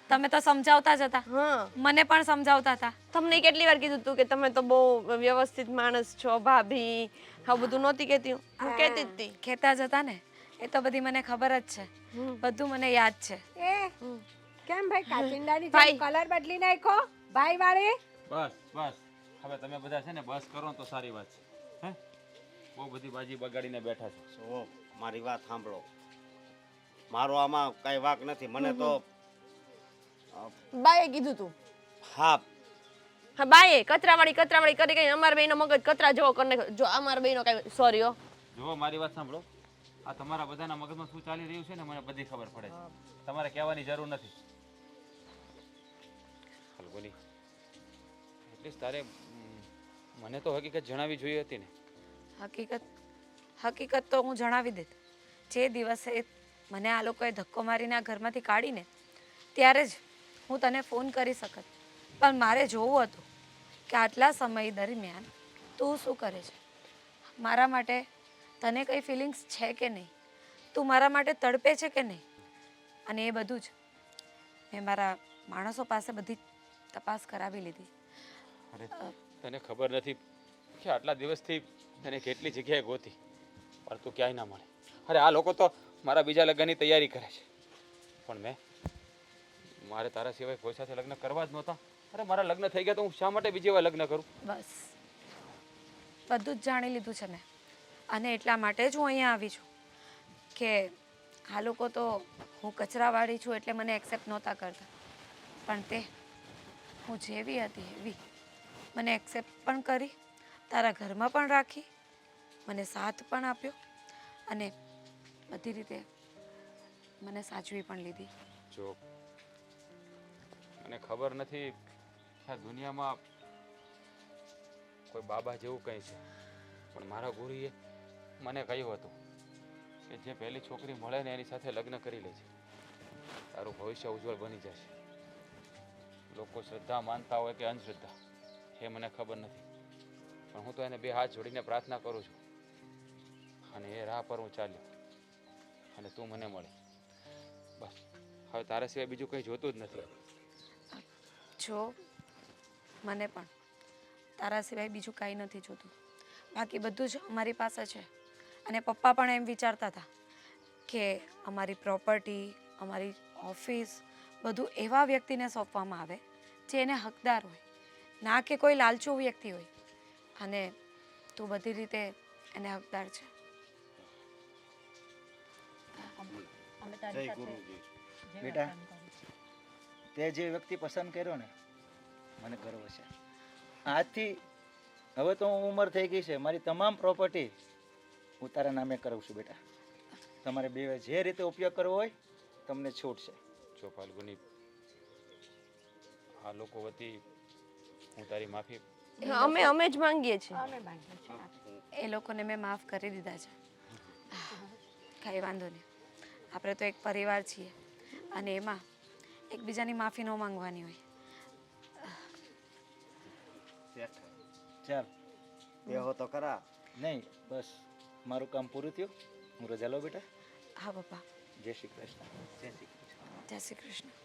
તમે તો સમજાવતા જ હતા, હા, મને પણ સમજાવતા હતા. તમને કેટલી વાર કીધું તું કે તમે તો બહુ વ્યવસ્થિત માણસ છો ભાભી. હા, બધું નહોતી કહેતી હું કહેતી જ હતી. કહેતા જ હતા ને, એ તો બધી મને ખબર જ છે, બધું મને યાદ છે. એ કેમ ભાઈ કાચિંડાની ભાઈ. જેમ કલર બદલી નાખ્યો ભાઈ વાળી? બસ બસ, હવે તમે બધા છે ને બસ કરો ને તો સારી વાત છે. હે, બહુ બધી બાજી બગાડીને બેઠા છો. જો મારી વાત સાંભળો, મારો આમાં કઈ વાક નથી. મને તો બાએ કીધું તું. હા, હા, બાએ કચરાવાળી કરી ગઈ. અમારા બેયનો મગજ કચરા જેવો કરી નાખ્યો. જો અમારા બેયનો કાંઈ સોરી હો. જુઓ, મારી વાત સાંભળો, આ તમારા બધાના મગજમાં શું ચાલી રહ્યું છે ને મને બધી ખબર પડે છે. તમારે કહેવાની જરૂર નથી. ફલ્ગુની, એટલીસ્ટ તારે મને તો હકીકત જણાવવી જોઈએ હતી ને. હકીકત તો હું જણાવી દેત. જે દિવસે મને આ લોકોએ ધક્કો મારીને આ ઘરમાંથી કાઢીને ત્યારે જ હું તને ફોન કરી શકત. પણ મારે જોવું હતું કે આટલા સમય દરમિયાન તું શું કરે છે, મારા માટે તને કઈ ફિલિંગ્સ છે કે નહીં, તું મારા માટે તડપે છે કે નહીં. અને એ બધું જ મેં મારા માણસો પાસે બધી તપાસ કરાવી લીધી. અરે, તને ખબર નથી કે આટલા દિવસથી તને કેટલી જગ્યાએ ગોતી પણ તું ક્યાંય ના મળે. અરે, આ લોકો તો મારા બીજા લગ્નની તૈયારી કરે છે, પણ મારે તારા સિવાય કોઈ સાથે લગ્ન કરવા જ નહોતા. અરે, મારા લગ્ન થઈ ગયા તો હું શા માટે બીજી વાર લગ્ન કરું? બસ બધું જ જાણી લીધું છે મેં, અને એટલા માટે જ હું અહીંયા આવી છું કે આ લોકો તો હું કચરાવાળી છું એટલે મને એક્સેપ્ટ નહોતા કરતા, પણ તે હું જેવી હતી એવી મને એક્સેપ્ટ પણ કરી, તારા ઘરમાં પણ રાખી, મને સાથ પણ આપ્યો અને બધી રીતે મને સાચવી પણ લીધી. જો મને ખબર નથી કે આ દુનિયામાં કોઈ બાબા જેવું કંઈ છે, પણ મારા ગુરુએ મને કહ્યું હતું કે જે પહેલી છોકરી મળે ને એની સાથે લગ્ન કરી લે છે, તારું ભવિષ્ય ઉજ્જવળ બની જશે. લોકો શ્રદ્ધા માનતા હોય કે અંધશ્રદ્ધા એ મને ખબર નથી, પણ હું તો એને બે હાથ જોડીને પ્રાર્થના કરું છું. અને એ રાહ પર હું ચાલ્યો અને તું મને મળી. બસ હવે તારા સિવાય બીજું કંઈ જોતું જ નથી. જો મને પણ તારા સિવાય બીજું કાંઈ નથી જોતું. બાકી બધું જ અમારી પાસે છે. અને પપ્પા પણ એમ વિચારતા હતા કે અમારી પ્રોપર્ટી, અમારી ઓફિસ બધું એવા વ્યક્તિને સોંપવામાં આવે જે એને હકદાર હોય, ના કે કોઈ લાલચુ વ્યક્તિ હોય. અને તું બધી રીતે એને હકદાર છે. જય ગુરુજી. બેટા, તે જે વ્યક્તિ પસંદ કર્યો ને, મને ગર્વ છે. આજથી હવે તો હું ઉંમર થઈ ગઈ છે, મારી તમામ પ્રોપર્ટી હું તારા નામે કરું છું બેટા. તમારે બે જે રીતે ઉપયોગ કરવો હોય તમને છૂટ છે. જો ફાલ્ગુની, આ લોકો વતી હું તારી માફી. અમે જ માંગીએ છીએ. અમે બાંધીએ છીએ. એ લોકોને મેં માફ કરી દીધા છે. કાંઈ વાંધો નહીં. આપણે તો એક પરિવાર છીએ અને એમાં એકબીજાની માફી ન માંગવાની હોય. ચાલ. બેહો તો ખરા. નહીં, બસ મારું કામ પૂરું થયું. હું રજા લઉં બેટા. હા પપ્પા. જય શ્રી કૃષ્ણ. જય શ્રી કૃષ્ણ. જય શ્રી કૃષ્ણ.